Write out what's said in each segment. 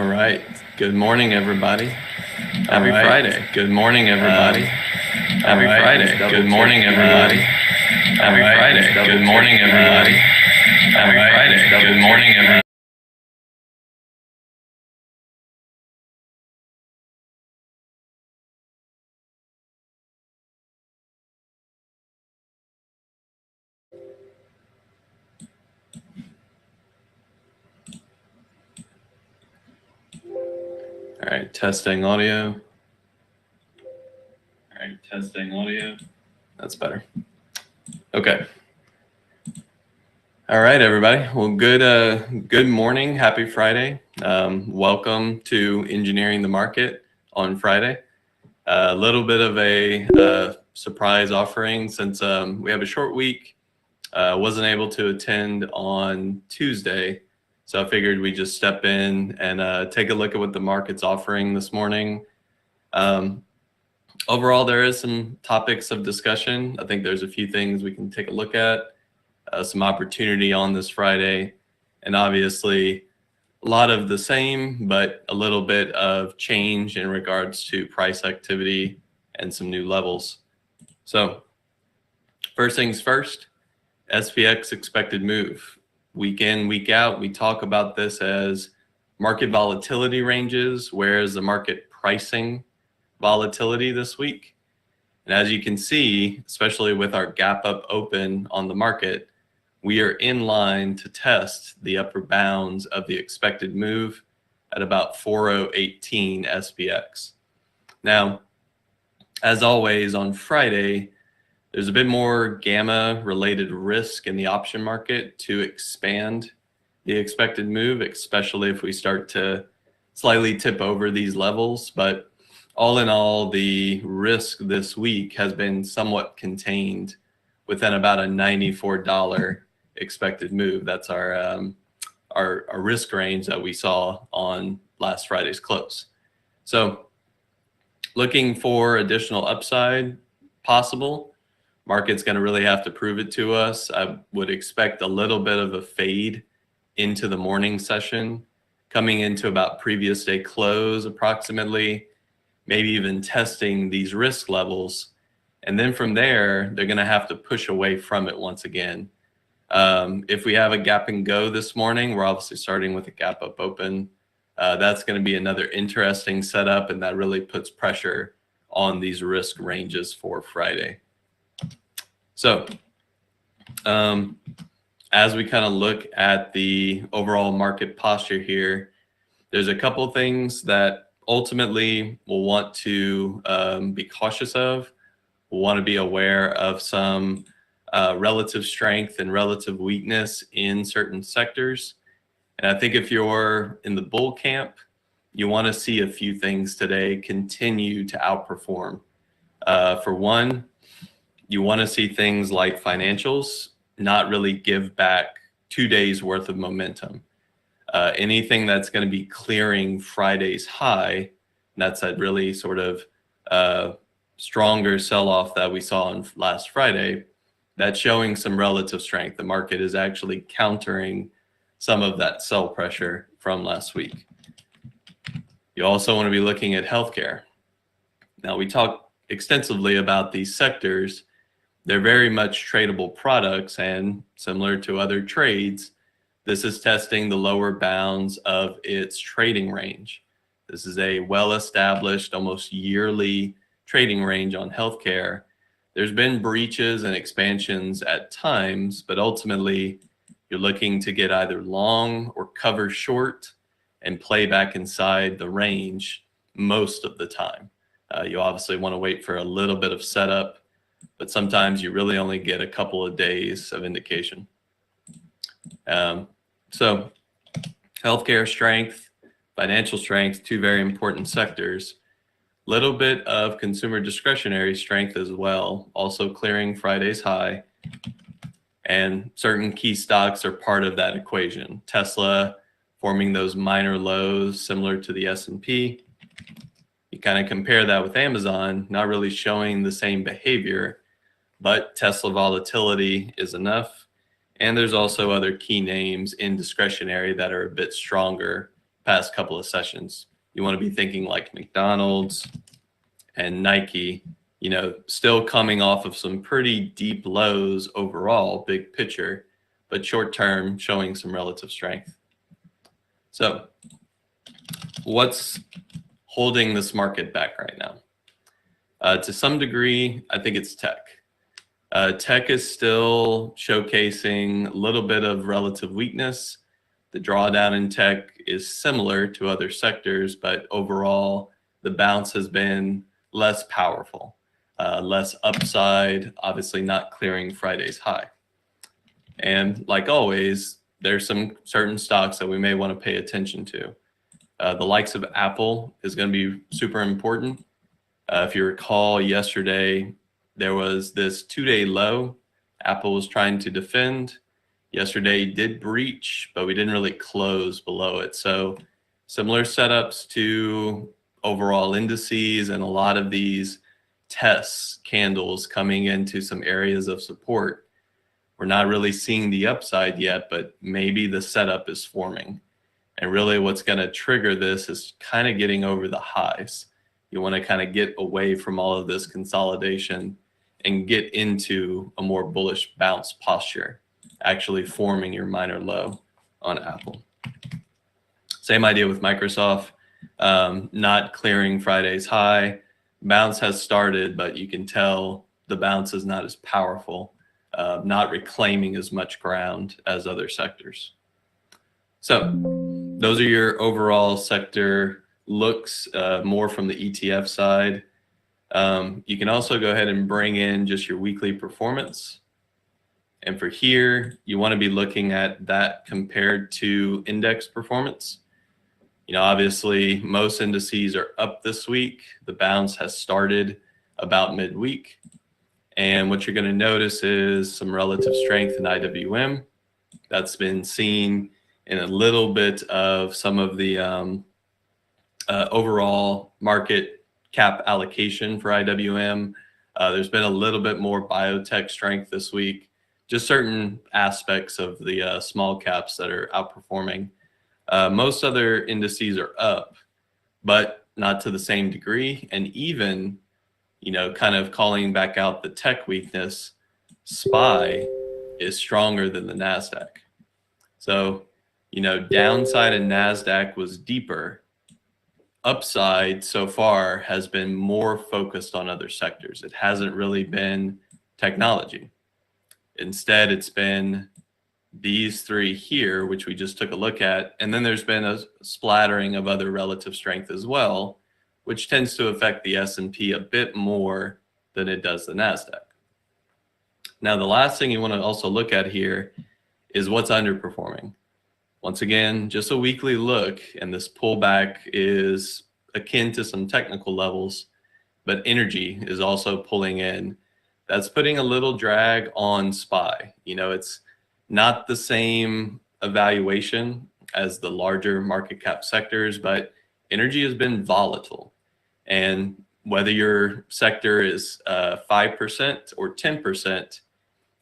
All right. Good morning, everybody. Happy Friday. Good morning, everybody. Happy Friday. Good morning, everybody. Happy Friday. Good morning, everybody. Happy Friday. Good morning, everybody. All right, testing audio. All right, testing audio. That's better. Okay. All right, everybody. Well, good morning. Happy Friday. Welcome to Engineering the Market on Friday. A little bit of a surprise offering since we have a short week. Wasn't able to attend on Tuesday, so I figured we'd just step in and take a look at what the market's offering this morning. Overall, there is some topics of discussion. I think there's a few things we can take a look at, some opportunity on this Friday, and obviously a lot of the same, but a little bit of change in regards to price activity and some new levels. So first things first, SPX expected move. Week in, week out, we talk about this as market volatility ranges, whereas the market pricing volatility this week. And as you can see, especially with our gap up open on the market, we are in line to test the upper bounds of the expected move at about 4018 SPX. Now, as always on Friday, there's a bit more gamma related risk in the option market to expand the expected move, especially if we start to slightly tip over these levels. But all in all, the risk this week has been somewhat contained within about a $94 expected move. That's our risk range that we saw on last Friday's close. So looking for additional upside possible. Market's going to really have to prove it to us. I would expect a little bit of a fade into the morning session, coming into about previous day close approximately, maybe even testing these risk levels. And then from there, they're going to have to push away from it once again. If we have a gap and go this morning, we're obviously starting with a gap up open. That's going to be another interesting setup, and that really puts pressure on these risk ranges for Friday. So as we kind of look at the overall market posture here, there's a couple things that ultimately we'll want to be cautious of. We'll want to be aware of some relative strength and relative weakness in certain sectors. And I think if you're in the bull camp, you want to see a few things today continue to outperform. For one, you want to see things like financials not really give back 2 days worth of momentum. Anything that's going to be clearing Friday's high, that's that really sort of stronger sell-off that we saw on last Friday, that's showing some relative strength. The market is actually countering some of that sell pressure from last week. You also want to be looking at healthcare. Now, we talked extensively about these sectors. They're very much tradable products, and similar to other trades, this is testing the lower bounds of its trading range. This is a well-established, almost yearly trading range on healthcare. There's been breaches and expansions at times, but ultimately you're looking to get either long or cover short and play back inside the range most of the time. You obviously want to wait for a little bit of setup, but sometimes you really only get a couple of days of indication. So healthcare strength, financial strength, two very important sectors. Little bit of consumer discretionary strength as well, also clearing Friday's high. And certain key stocks are part of that equation. Tesla forming those minor lows similar to the S&P. You kind of compare that with Amazon, not really showing the same behavior, but Tesla volatility is enough. And there's also other key names in discretionary that are a bit stronger past couple of sessions. You want to be thinking like McDonald's and Nike, you know, still coming off of some pretty deep lows overall, big picture, but short term showing some relative strength. So what's holding this market back right now? To some degree, I think it's tech. Tech is still showcasing a little bit of relative weakness. The drawdown in tech is similar to other sectors, but overall, the bounce has been less powerful, less upside, obviously not clearing Friday's high. And like always, there's some certain stocks that we may want to pay attention to. The likes of Apple is going to be super important. If you recall, yesterday, there was this 2-day low Apple was trying to defend. Yesterday did breach, but we didn't really close below it. So similar setups to overall indices and a lot of these tests, candles coming into some areas of support. We're not really seeing the upside yet, but maybe the setup is forming. And really what's going to trigger this is kind of getting over the highs. You want to kind of get away from all of this consolidation and get into a more bullish bounce posture, actually forming your minor low on Apple. Same idea with Microsoft, not clearing Friday's high. Bounce has started, but you can tell the bounce is not as powerful, not reclaiming as much ground as other sectors. So those are your overall sector looks, more from the ETF side. You can also go ahead and bring in just your weekly performance. And for here, you want to be looking at that compared to index performance. You know, obviously, most indices are up this week. The bounce has started about midweek. And what you're going to notice is some relative strength in IWM. That's been seen in a little bit of some of the overall market cap allocation for IWM. There's been a little bit more biotech strength this week. Just certain aspects of the small caps that are outperforming. Most other indices are up, but not to the same degree. And even, you know, kind of calling back out the tech weakness, SPY is stronger than the NASDAQ. So, you know, downside in NASDAQ was deeper. Upside so far has been more focused on other sectors. It hasn't really been technology. Instead, it's been these three here, which we just took a look at. And then there's been a splattering of other relative strength as well, which tends to affect the S&P a bit more than it does the NASDAQ. Now, the last thing you want to also look at here is what's underperforming. Once again, just a weekly look, and this pullback is akin to some technical levels, but energy is also pulling in. That's putting a little drag on SPY. You know, it's not the same evaluation as the larger market cap sectors, but energy has been volatile. And whether your sector is 5% or 10%,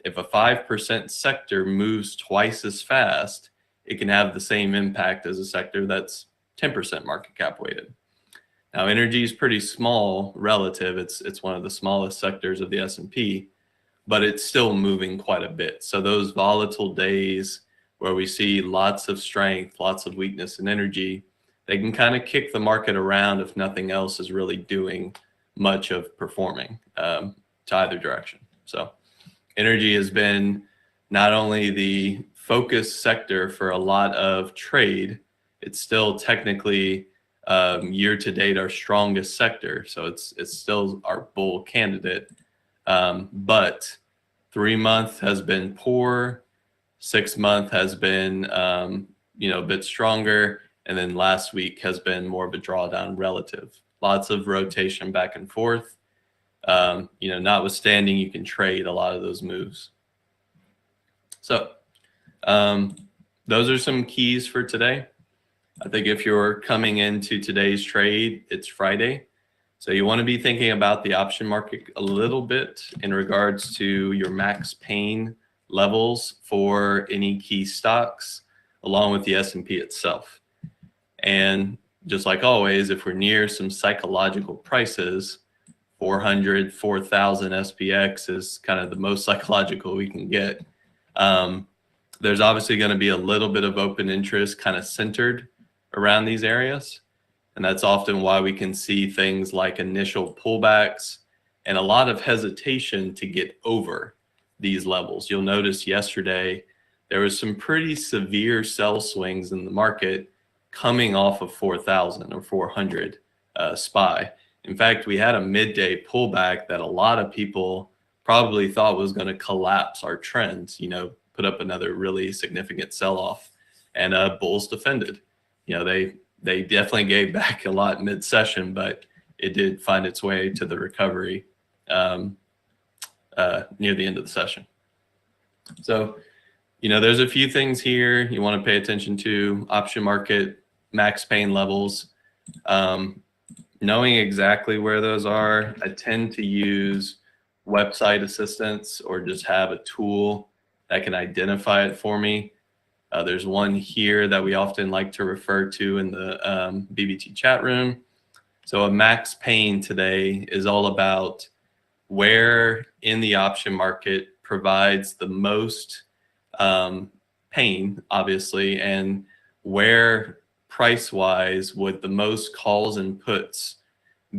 if a 5% sector moves twice as fast, it can have the same impact as a sector that's 10% market cap weighted. Now, energy is pretty small relative. It's one of the smallest sectors of the S&P, but it's still moving quite a bit. So those volatile days where we see lots of strength, lots of weakness in energy, they can kind of kick the market around if nothing else is really doing much of performing to either direction. So energy has been not only the focus sector for a lot of trade, it's still technically year to date our strongest sector. So it's still our bull candidate. But 3 month has been poor, 6 month has been a bit stronger, and then last week has been more of a drawdown relative. Lots of rotation back and forth. Notwithstanding, you can trade a lot of those moves. So those are some keys for today. I think if you're coming into today's trade, it's Friday. So you want to be thinking about the option market a little bit in regards to your max pain levels for any key stocks, along with the S&P itself. And just like always, if we're near some psychological prices, 400, 4,000 SPX is kind of the most psychological we can get. There's obviously going to be a little bit of open interest kind of centered around these areas. And that's often why we can see things like initial pullbacks and a lot of hesitation to get over these levels. You'll notice yesterday there was some pretty severe sell swings in the market coming off of 4,000 or 400 SPY. In fact, we had a midday pullback that a lot of people probably thought was going to collapse our trends, put up another really significant sell-off, and bulls defended. They definitely gave back a lot mid-session, but it did find its way to the recovery near the end of the session. So, there's a few things here you want to pay attention to. Option market, max pain levels. Knowing exactly where those are, I tend to use website assistance or just have a tool that can identify it for me. There's one here that we often like to refer to in the BBT chat room. So a max pain today is all about where in the option market provides the most pain, obviously, and where price-wise would the most calls and puts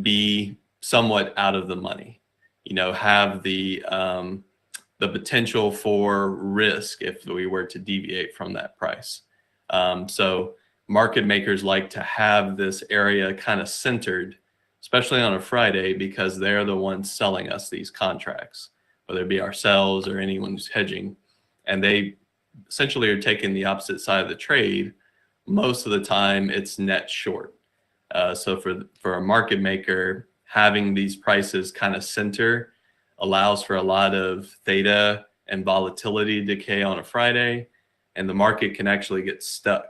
be somewhat out of the money, have the potential for risk if we were to deviate from that price. So market makers like to have this area kind of centered, especially on a Friday, because they're the ones selling us these contracts, whether it be ourselves or anyone who's hedging. And they essentially are taking the opposite side of the trade. Most of the time it's net short. So for a market maker, having these prices kind of center allows for a lot of theta and volatility decay on a Friday, and the market can actually get stuck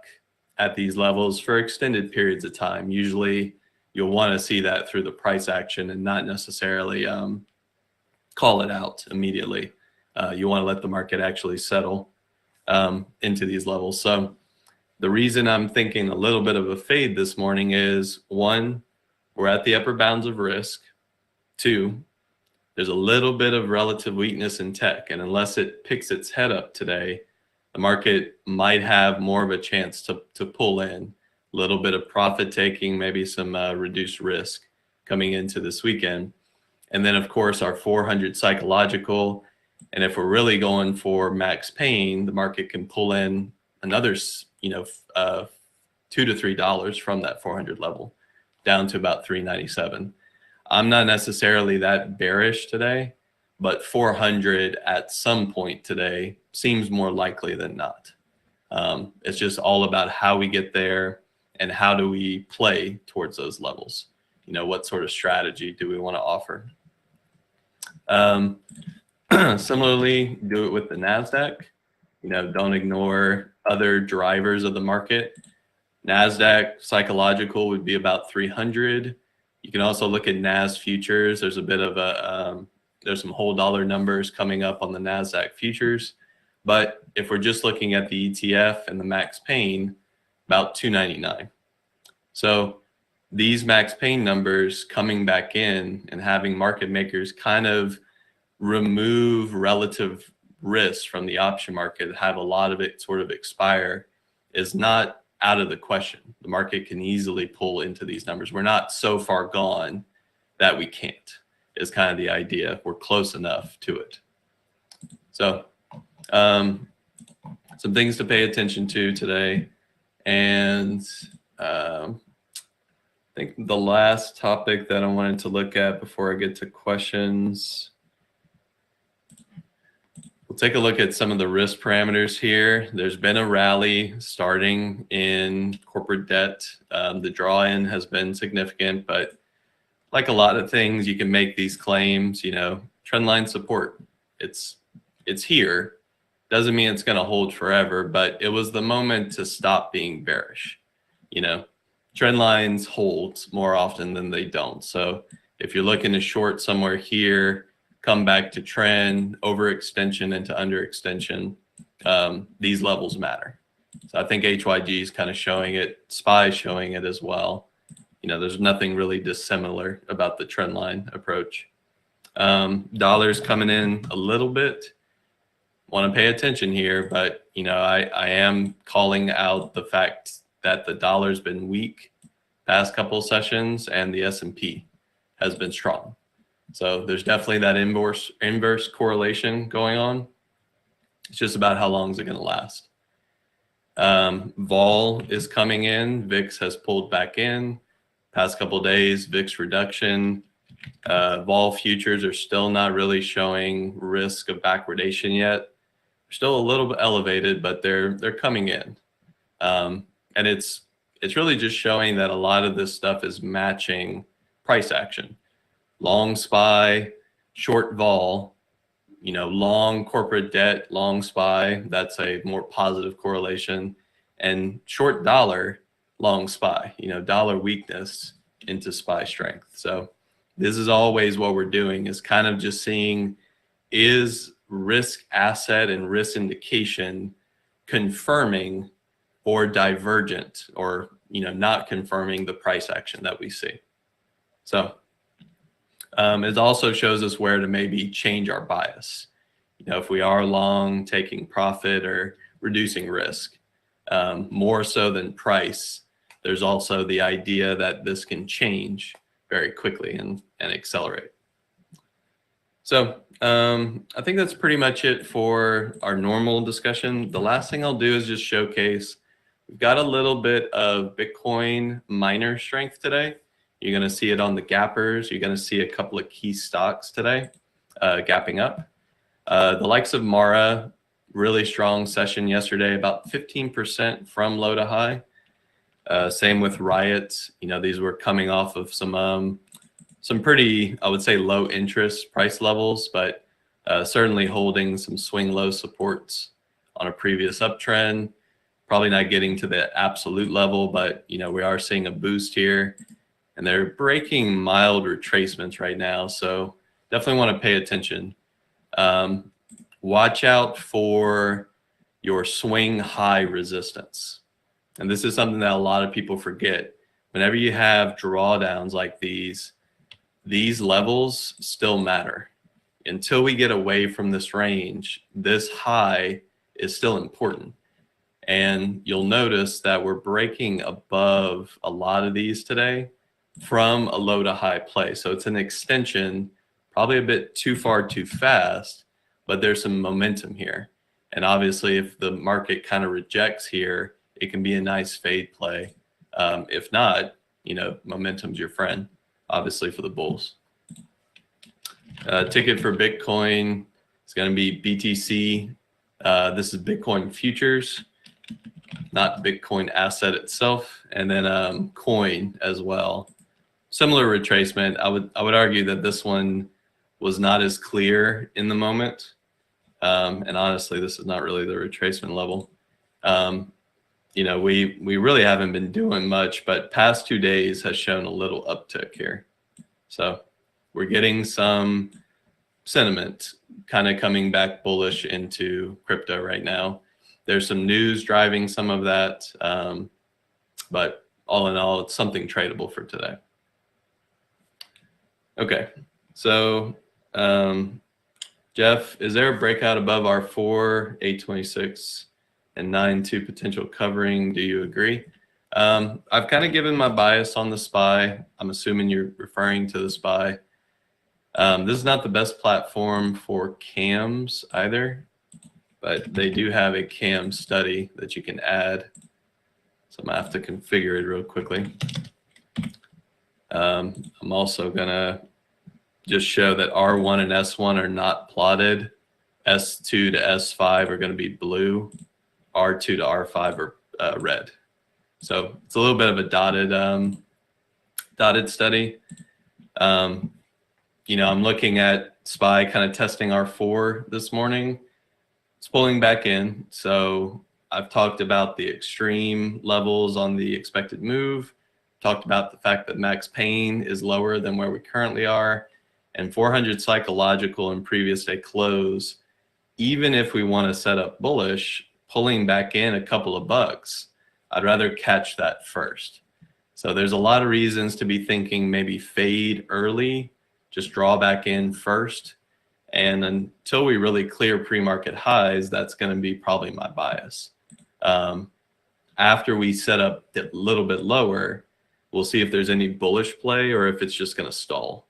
at these levels for extended periods of time. Usually you'll want to see that through the price action and not necessarily call it out immediately. You want to let the market actually settle into these levels. So the reason I'm thinking a little bit of a fade this morning is, one, we're at the upper bounds of risk. Two, there's a little bit of relative weakness in tech, and unless it picks its head up today, the market might have more of a chance to pull in a little bit of profit taking, maybe some reduced risk coming into this weekend. And then of course our 400 psychological, and if we're really going for max pain, the market can pull in another $2 to $3 from that 400 level down to about 397. I'm not necessarily that bearish today, but 400 at some point today seems more likely than not. It's just all about how we get there and how do we play towards those levels. What sort of strategy do we want to offer? Similarly, do it with the NASDAQ. Don't ignore other drivers of the market. NASDAQ psychological would be about 300. You can also look at NAS futures. There's a bit of there's some whole dollar numbers coming up on the NASDAQ futures. But if we're just looking at the ETF and the max pain, about 299. So these max pain numbers coming back in and having market makers kind of remove relative risk from the option market, have a lot of it sort of expire, is not out of the question. The market can easily pull into these numbers. We're not so far gone that we can't, is kind of the idea. We're close enough to it. So some things to pay attention to today. And I think the last topic that I wanted to look at before I get to questions, we'll take a look at some of the risk parameters here. There's been a rally starting in corporate debt. The draw-in has been significant, but like a lot of things, you can make these claims, trend line support. It's here. Doesn't mean it's going to hold forever, but it was the moment to stop being bearish. Trend lines hold more often than they don't. So if you're looking to short somewhere here, come back to trend, overextension into underextension, these levels matter. So I think HYG is kind of showing it, SPY is showing it as well. There's nothing really dissimilar about the trend line approach. Dollars coming in a little bit. Want to pay attention here, but I am calling out the fact that the dollar's been weak past couple of sessions and the S&P has been strong. So there's definitely that inverse correlation going on. It's just about how long is it going to last. Vol is coming in. VIX has pulled back in. Past couple of days, VIX reduction. Vol futures are still not really showing risk of backwardation yet. They're still a little bit elevated, but they're coming in. And it's really just showing that a lot of this stuff is matching price action. Long SPY, short vol, long corporate debt, long SPY, that's a more positive correlation. And short dollar, long SPY, dollar weakness into SPY strength. So this is always what we're doing, is kind of just seeing, is risk asset and risk indication confirming or divergent, or not confirming the price action that we see. So it also shows us where to maybe change our bias. If we are long, taking profit or reducing risk, more so than price, there's also the idea that this can change very quickly and accelerate. So I think that's pretty much it for our normal discussion. The last thing I'll do is just showcase, we've got a little bit of Bitcoin miner strength today. You're going to see it on the gappers. You're going to see a couple of key stocks today gapping up. The likes of Mara, really strong session yesterday, about 15% from low to high. Same with Riot. These were coming off of some pretty, I would say, low interest price levels, but certainly holding some swing low supports on a previous uptrend. Probably not getting to the absolute level, but we are seeing a boost here. And they're breaking mild retracements right now, so definitely want to pay attention. Watch out for your swing high resistance. And this is something that a lot of people forget. Whenever you have drawdowns like these levels still matter. Until we get away from this range, this high is still important. And you'll notice that we're breaking above a lot of these today from a low to high play. So it's an extension, probably a bit too far too fast, but there's some momentum here. And obviously if the market kind of rejects here, it can be a nice fade play. If not, momentum's your friend, obviously, for the bulls. Ticket for Bitcoin is going to be BTC. This is Bitcoin futures, not Bitcoin asset itself. And then coin as well. Similar retracement. I would argue that this one was not as clear in the moment. And honestly, this is not really the retracement level. We really haven't been doing much, but past 2 days has shown a little uptick here. So we're getting some sentiment kind of coming back bullish into crypto right now. There's some news driving some of that, but all in all, it's something tradable for today. Okay, so Jeff, is there a breakout above our 4, 826 and 9-2 potential covering? Do you agree? I've kind of given my bias on the SPY. I'm assuming you're referring to the SPY. This is not the best platform for cams either, but they do have a cam study that you can add. So I'm gonna have to configure it real quickly. I'm also gonna just show that R1 and S1 are not plotted. S2 to S5 are gonna be blue. R2 to R5 are red. So it's a little bit of a dotted study. I'm looking at SPY kind of testing R4 this morning. It's pulling back in. So I've talked about the extreme levels on the expected move, talked about the fact that max pain is lower than where we currently are, and 400 psychological and previous day close, even if we want to set up bullish, pulling back in a couple of bucks, I'd rather catch that first. So there's a lot of reasons to be thinking maybe fade early, just draw back in first. And until we really clear pre-market highs, that's going to be probably my bias. After we set up a little bit lower, we'll see if there's any bullish play or if it's just going to stall.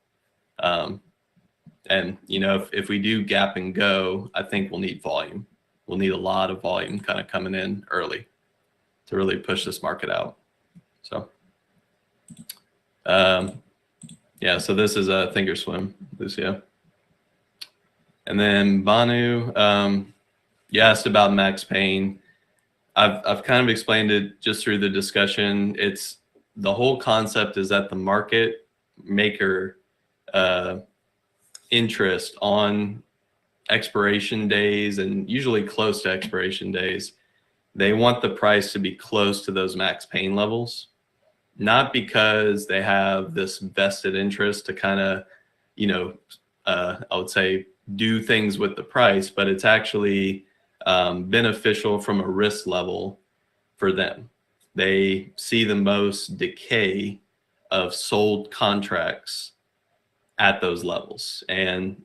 And, you know, if we do gap and go, I think we'll need volume. We'll need a lot of volume kind of coming in early to really push this market out. So, yeah, so this is a thinkorswim, Lucio. And then Banu, you asked about max pain. I've kind of explained it just through the discussion. It's the whole concept is that the market maker interest on expiration days and usually close to expiration days, they want the price to be close to those max pain levels, not because they have this vested interest to kind of, you know, I would say do things with the price, but it's actually beneficial from a risk level for them. They see the most decay of sold contracts at those levels, and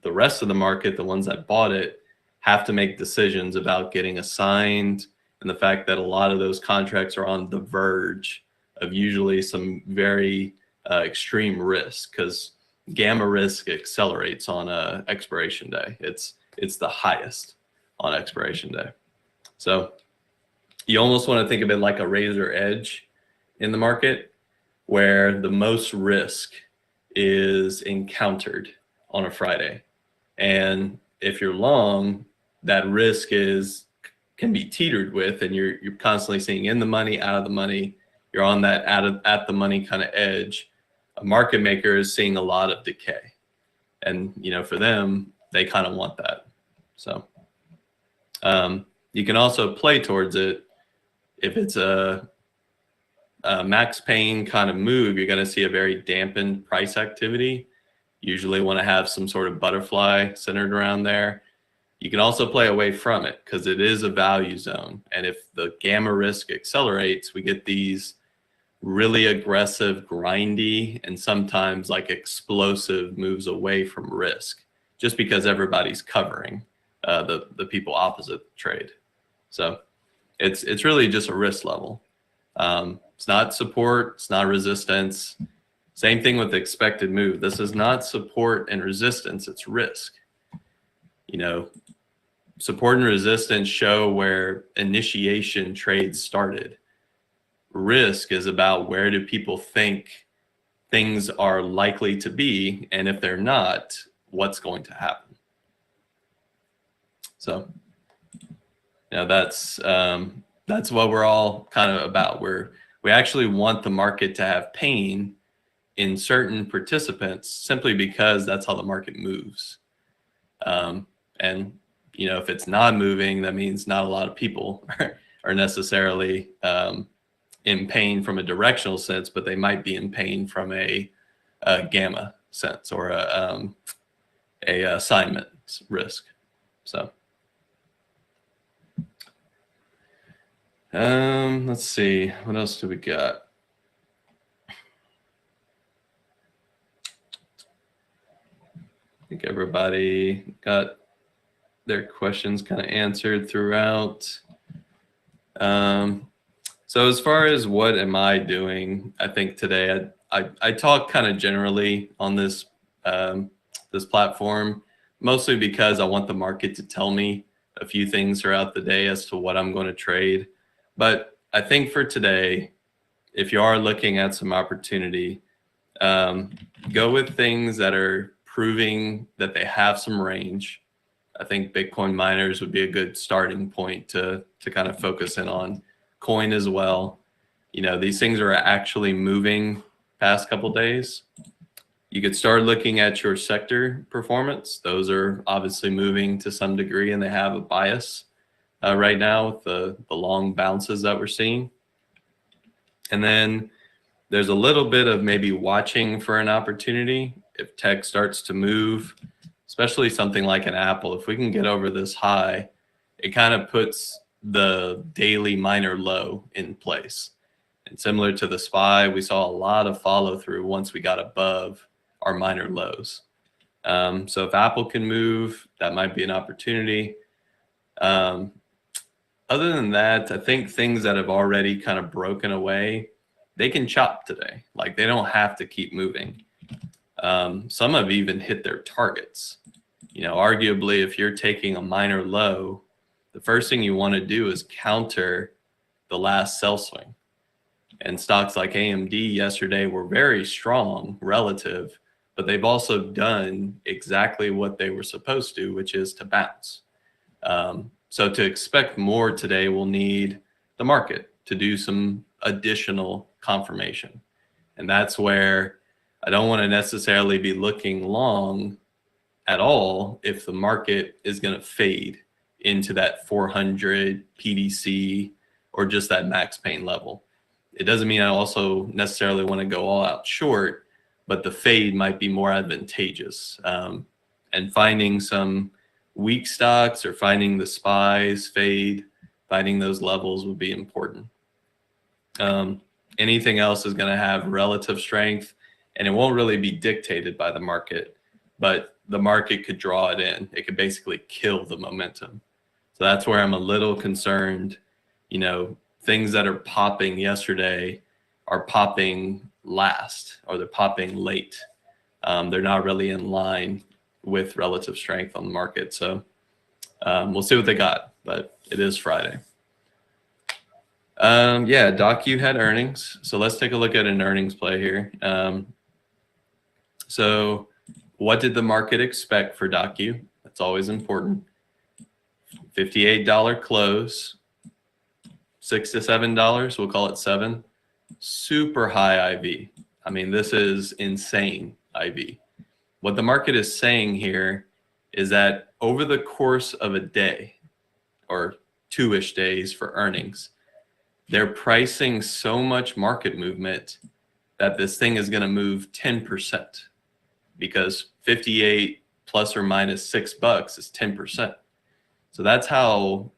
the rest of the market, the ones that bought it, have to make decisions about getting assigned, and the fact that a lot of those contracts are on the verge of usually some very extreme risk, because gamma risk accelerates on expiration day. It's the highest on expiration day. So you almost want to think of it like a razor edge in the market, where the most risk is encountered on a Friday. And if you're long, that risk can be teetered with, and you're constantly seeing in the money, out of the money. You're on that at the money kind of edge. A market maker is seeing a lot of decay, and you know, for them, they kind of want that. So you can also play towards it. If it's a max pain kind of move, you're going to see a very dampened price activity. Usually want to have some sort of butterfly centered around there. You can also play away from it because it is a value zone. And if the gamma risk accelerates, we get these really aggressive, grindy, and sometimes like explosive moves away from risk, just because everybody's covering the people opposite the trade. So it's really just a risk level. It's not support, it's not resistance. Same thing with the expected move. This is not support and resistance, it's risk. You know, support and resistance show where initiation trades started. Risk is about where do people think things are likely to be, and if they're not, what's going to happen. So, you know, that's what we're all kind of about. We actually want the market to have pain in certain participants simply because that's how the market moves. And you know, if it's not moving, that means not a lot of people are necessarily in pain from a directional sense, but they might be in pain from a gamma sense or a assignment risk. So let's see, what else do we got? I think everybody got their questions kind of answered throughout. So as far as what am I doing, I think today I talk kind of generally on this this platform, mostly because I want the market to tell me a few things throughout the day as to what I'm going to trade. But I think for today, if you are looking at some opportunity, go with things that are proving that they have some range. I think Bitcoin miners would be a good starting point to kind of focus in on. Coin as well. You know, these things are actually moving past couple days. You could start looking at your sector performance. Those are obviously moving to some degree, and they have a bias right now with the long bounces that we're seeing. And then there's a little bit of maybe watching for an opportunity. If tech starts to move, especially something like an Apple, if we can get over this high, it kind of puts the daily minor low in place. And similar to the SPY, we saw a lot of follow through once we got above our minor lows. So if Apple can move, that might be an opportunity. Other than that, I think things that have already kind of broken away, they can chop today. Like they don't have to keep moving. Some have even hit their targets. Arguably, if you're taking a minor low, the first thing you want to do is counter the last sell swing. And stocks like AMD yesterday were very strong relative, but they've also done exactly what they were supposed to, which is to bounce. So to expect more today, we'll need the market to do some additional confirmation. And that's where I don't want to necessarily be looking long at all if the market is going to fade into that 400 PDC or just that max pain level. It doesn't mean I also necessarily want to go all out short, but the fade might be more advantageous. And finding some weak stocks or finding the SPYs fade, finding those levels would be important. Anything else is going to have relative strength, and it won't really be dictated by the market, but the market could draw it in. It could basically kill the momentum. So that's where I'm a little concerned. Things that are popping yesterday are popping last, or they're popping late. They're not really in line with relative strength on the market. So we'll see what they got, but it is Friday. Yeah, Docu had earnings. So let's take a look at an earnings play here. So what did the market expect for Docu? That's always important. $58 close, $6 to $7. We'll call it $7. Super high IV. I mean, this is insane IV. What the market is saying here is that over the course of a day or 2-ish days for earnings, they're pricing so much market movement that this thing is going to move 10%, because 58 plus or minus $6 is 10%. So that's how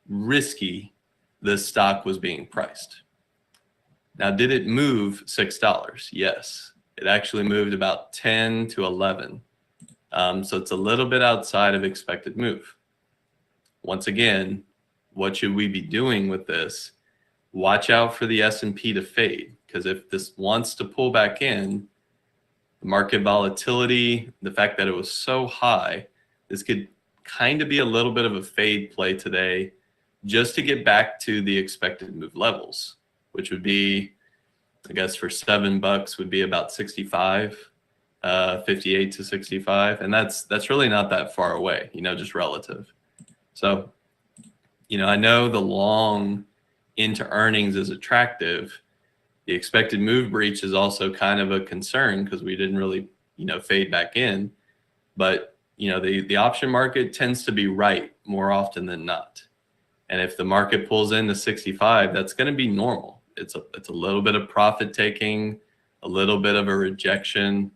risky this stock was being priced. Now, did it move $6? Yes. It actually moved about 10 to 11. So it's a little bit outside of expected move. Once again, what should we be doing with this? Watch out for the S&P to fade, because if this wants to pull back in, the market volatility, the fact that it was so high, this could kind of be a little bit of a fade play today, just to get back to the expected move levels, which would be, I guess for $7 would be about 65, 58 to 65. And that's really not that far away, just relative. So, I know the long into earnings is attractive. The expected move breach is also kind of a concern, because we didn't really, fade back in. But, the option market tends to be right more often than not. And if the market pulls into 65, that's going to be normal. It's a little bit of profit taking, a little bit of a rejection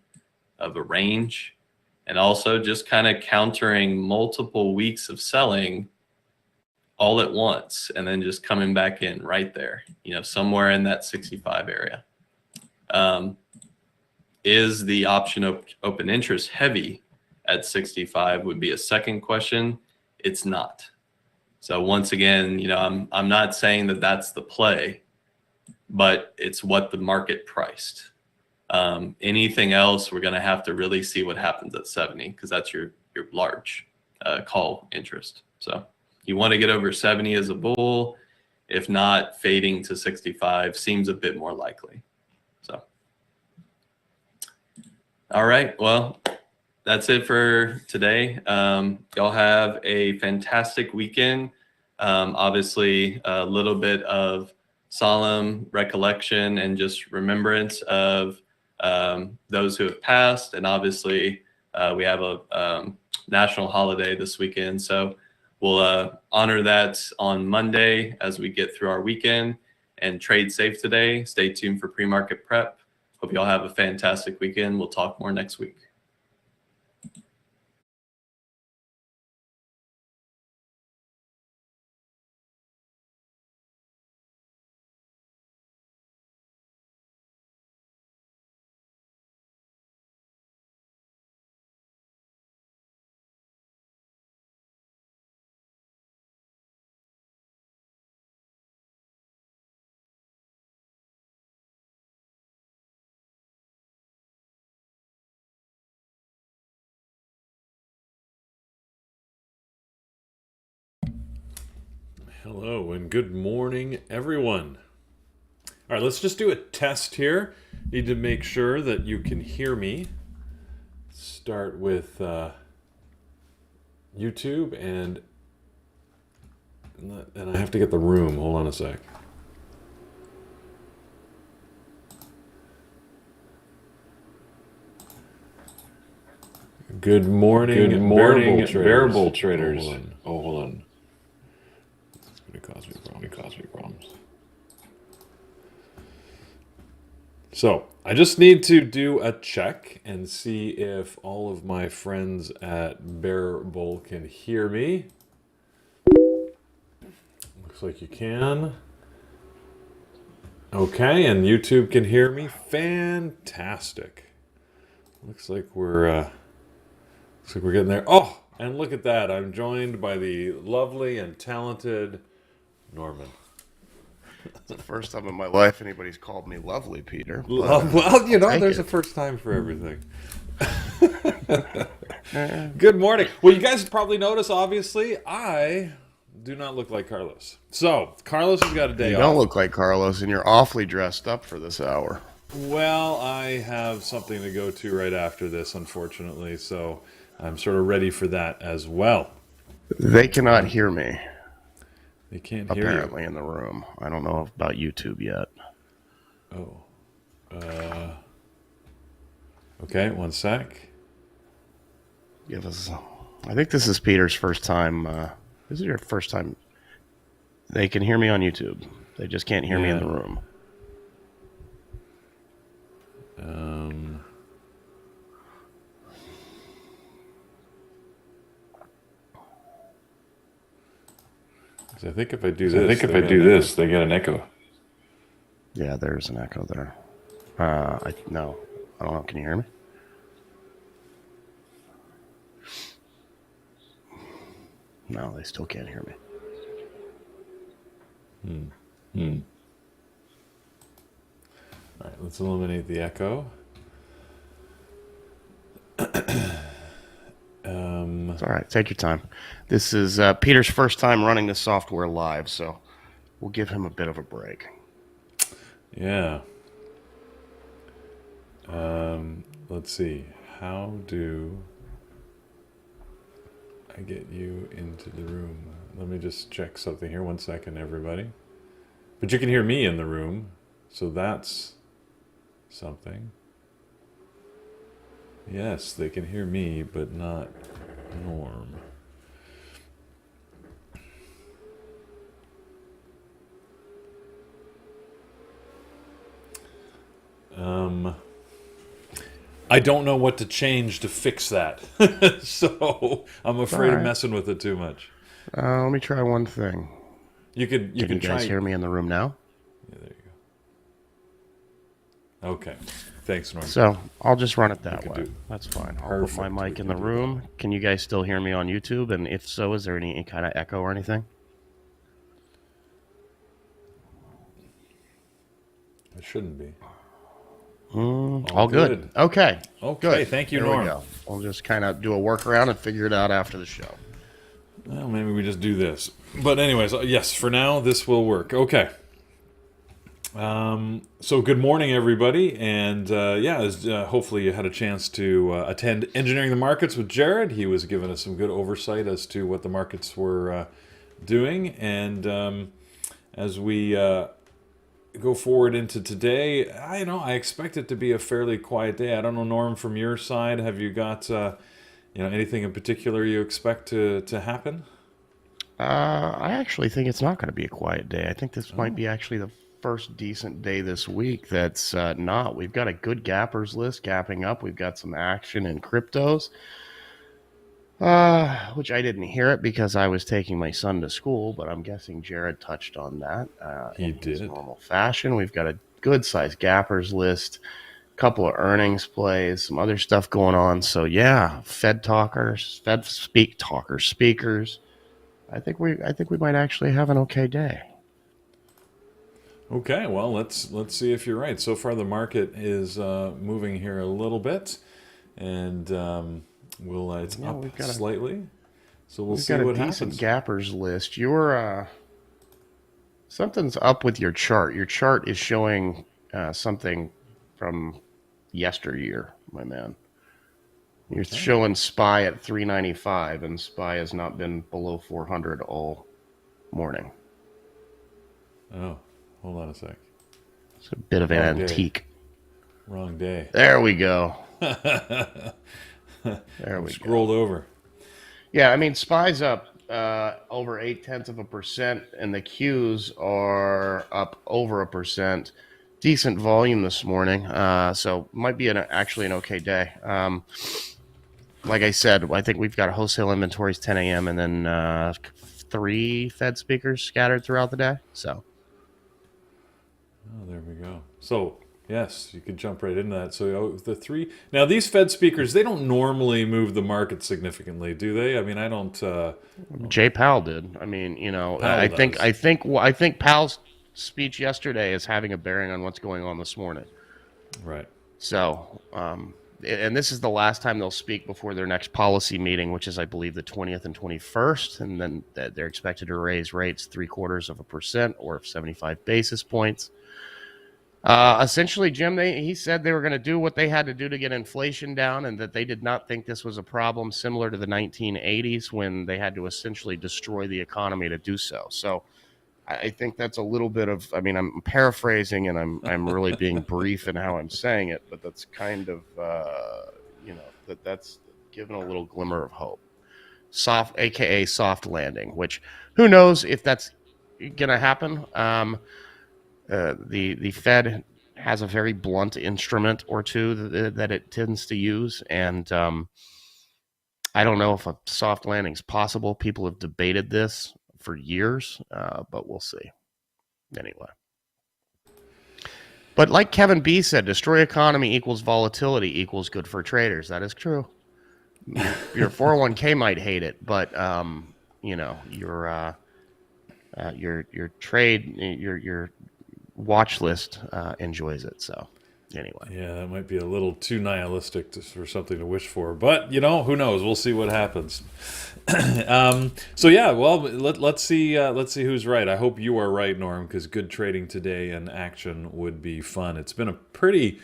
of a range, and also just kind of countering multiple weeks of selling all at once, and then just coming back in right there, somewhere in that 65 area. Is the option open interest heavy at 65 would be a second question. It's not. So once again, I'm not saying that that's the play, but it's what the market priced. Anything else, we're going to have to really see what happens at 70, because that's your large call interest. So you want to get over 70 as a bull. If not, fading to 65 seems a bit more likely. So, all right. Well, that's it for today. Y'all have a fantastic weekend. Obviously, a little bit of solemn recollection and just remembrance of those who have passed. And obviously, we have a national holiday this weekend. So we'll honor that on Monday as we get through our weekend, and trade safe today. Stay tuned for pre-market prep. Hope y'all have a fantastic weekend. We'll talk more next week. Hello and good morning, everyone. All right, let's just do a test here. Need to make sure that you can hear me. Start with YouTube and I have to get the room. Hold on a sec. Good morning, Good morning, variable variable traders. traders. Hold on. It's going to cause me problems. So I just need to do a check and see if all of my friends at Bearable can hear me. Looks like you can. Okay, and YouTube can hear me. Fantastic. Looks like we're getting there. Oh, and look at that! I'm joined by the lovely and talented Norman. It's the first time in my life anybody's called me lovely, Peter. Well, you know, take there's it. a first time for everything. Good morning. Well, you guys probably notice, obviously, I do not look like Carlos. So, Carlos has got a day You off. don't look like Carlos, and you're awfully dressed up for this hour. Well, I have something to go to right after this, unfortunately, so I'm sort of ready for that as well. They cannot hear me, They can't hear apparently, in the room. I don't know about YouTube yet. you. Oh. Okay, one sec. Give us. I think this is Peter's first time. This is your first time. They can hear me on YouTube. They just can't hear me in the room. I think if I do this, they get an echo. Yeah, there's an echo there. No, I don't know. Can you hear me? No, they still can't hear me. All right, let's eliminate the echo. It's all right. Take your time. This is Peter's first time running this software live, so we'll give him a bit of a break. Yeah. Let's see. How do I get you into the room? Let me just check something here. 1 second, everybody. But you can hear me in the room, so that's something. Yes, they can hear me, but not Norm. I don't know what to change to fix that, so I'm afraid of messing with it too much. Let me try one thing. You can you try. guys hear me in the room now? Yeah, there you go. Okay, thanks, Norm. So I'll just run it that way. do- That's fine. I'll put my mic in the room. Can you guys still hear me on YouTube? And if so, is there any kind of echo or anything? It shouldn't be. All good. Okay. Good. Thank you, There Norm. we go. We'll just kind of do a workaround and figure it out after the show. Well, maybe we just do this. But anyways, yes, for now, this will work. Okay. So good morning, everybody. And hopefully you had a chance to attend Engineering the Markets with Jared. He was giving us some good oversight as to what the markets were doing. And as we go forward into today, I expect it to be a fairly quiet day. I don't know, Norm, from your side, have you got anything in particular you expect to happen? I actually think it's not going to be a quiet day. I think this might be actually the first decent day this week that's not. We've got a good gappers list gapping up. We've got some action in cryptos, which I didn't hear it because I was taking my son to school, but I'm guessing Jared touched on that in his normal fashion. We've got a good-sized gappers list, a couple of earnings plays, some other stuff going on. So, yeah, speakers. I think we might actually have an okay day. Okay, well, let's see if you're right. So far, the market is moving here a little bit, and it's up slightly. So we'll see what happens. We've got a decent gappers list. Your Something's up with your chart. Your chart is showing something from yesteryear, my man. You're showing SPY at 395, and SPY has not been below 400 all morning. Oh, hold on a sec. It's a bit of an antique. Wrong day. There we go. Scrolled over. Yeah, I mean, SPY's up over 0.8%, and the Qs are up over 1%. Decent volume this morning, so might be actually an okay day. Like I said, I think we've got wholesale inventories 10 a.m. and then 3 Fed speakers scattered throughout the day. So, there we go. So, yes, you could jump right into that. So the 3 now, these Fed speakers, they don't normally move the market significantly, do they? I mean, I don't. Jay Powell did. I mean, I think Powell's speech yesterday is having a bearing on what's going on this morning. Right. So, and this is the last time they'll speak before their next policy meeting, which is, I believe, the 20th and 21st. And then they're expected to raise rates 0.75% or 75 basis points. Essentially, Jim, he said they were going to do what they had to do to get inflation down, and that they did not think this was a problem similar to the 1980s when they had to essentially destroy the economy to do so. So I think that's a little bit of, I mean, I'm paraphrasing and I'm really being brief in how I'm saying it, but that's kind of, that's given a little glimmer of hope. Soft, AKA soft landing, which who knows if that's going to happen. The Fed has a very blunt instrument or two that it tends to use, and I don't know if a soft landing is possible. People have debated this for years, but we'll see. Anyway. But like Kevin B said, destroy economy equals volatility equals good for traders. That is true. Your 401k might hate it, but your trade, your watch list enjoys it. So anyway. Yeah, that might be a little too nihilistic for something to wish for, but who knows? We'll see what happens. So yeah, well, let's see who's right. I hope you are right, Norm, because good trading today and action would be fun. It's been a pretty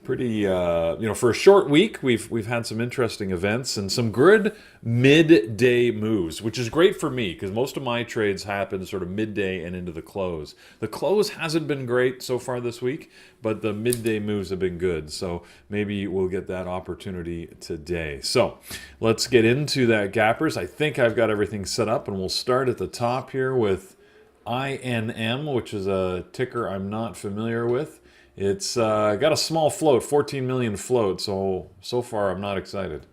for a short week, we've had some interesting events and some good midday moves, which is great for me because most of my trades happen sort of midday and into the close. The close hasn't been great so far this week, but the midday moves have been good. So maybe we'll get that opportunity today. So let's get into that gappers. I think I've got everything set up, and we'll start at the top here with INM, which is a ticker I'm not familiar with. It's got a small float, 14 million float, so far I'm not excited.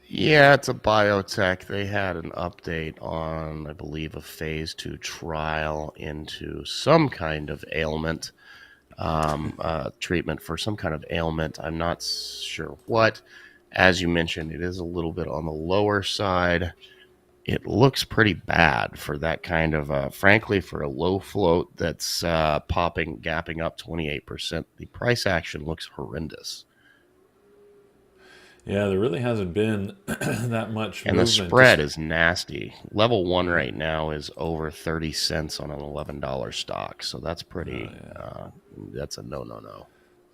Yeah, it's a biotech. They had an update on, I believe, a phase 2 trial into some kind of ailment, treatment for some kind of ailment. I'm not sure what. As you mentioned, it is a little bit on the lower side. It looks pretty bad for that kind of, frankly, for a low float that's gapping up 28%. The price action looks horrendous. Yeah, there really hasn't been that much and movement. The spread is nasty. Level 1 right now is over 30 cents on an $11 stock. So that's pretty, that's a no.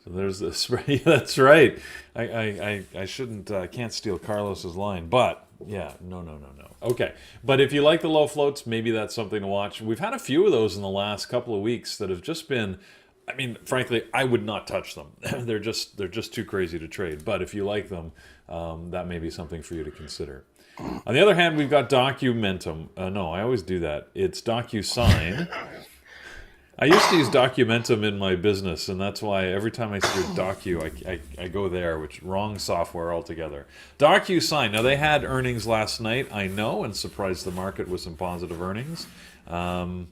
So there's the spread. That's right. I shouldn't, can't steal Carlos's line, but yeah, no. Okay, but if you like the low floats, maybe that's something to watch. We've had a few of those in the last couple of weeks that have just been, I mean, frankly, I would not touch them. They're just too crazy to trade. But if you like them, that may be something for you to consider. On the other hand, we've got Documentum. No, I always do that. It's DocuSign. I used to use Documentum in my business, and that's why every time I see a Docu, I go there, which wrong software altogether. DocuSign. Now, they had earnings last night, I know, and surprised the market with some positive earnings. And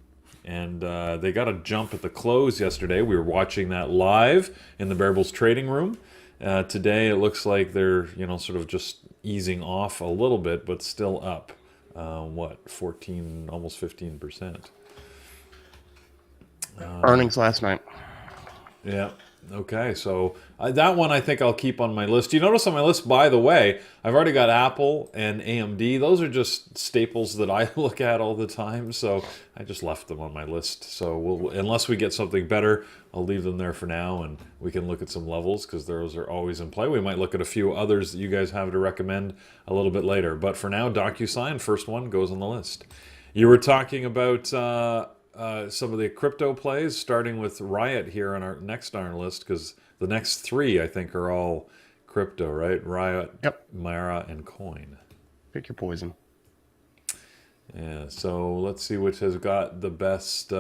they got a jump at the close yesterday. We were watching that live in the Bear Bulls trading room. Today, it looks like they're sort of just easing off a little bit, but still up. 14, almost 15%. Earnings last night. Yeah. Okay, so that one I think I'll keep on my list. You notice on my list, by the way, I've already got Apple and AMD. Those are just staples that I look at all the time, so I just left them on my list. So unless we get something better, I'll leave them there for now, and we can look at some levels because those are always in play. We might look at a few others that you guys have to recommend a little bit later. But for now, DocuSign, first one, goes on the list. You were talking about some of the crypto plays, starting with Riot here on our list, because the next three I think are all crypto, right? Riot, Yep. Mara, and Coin. Pick your poison. Yeah. So let's see which has got the best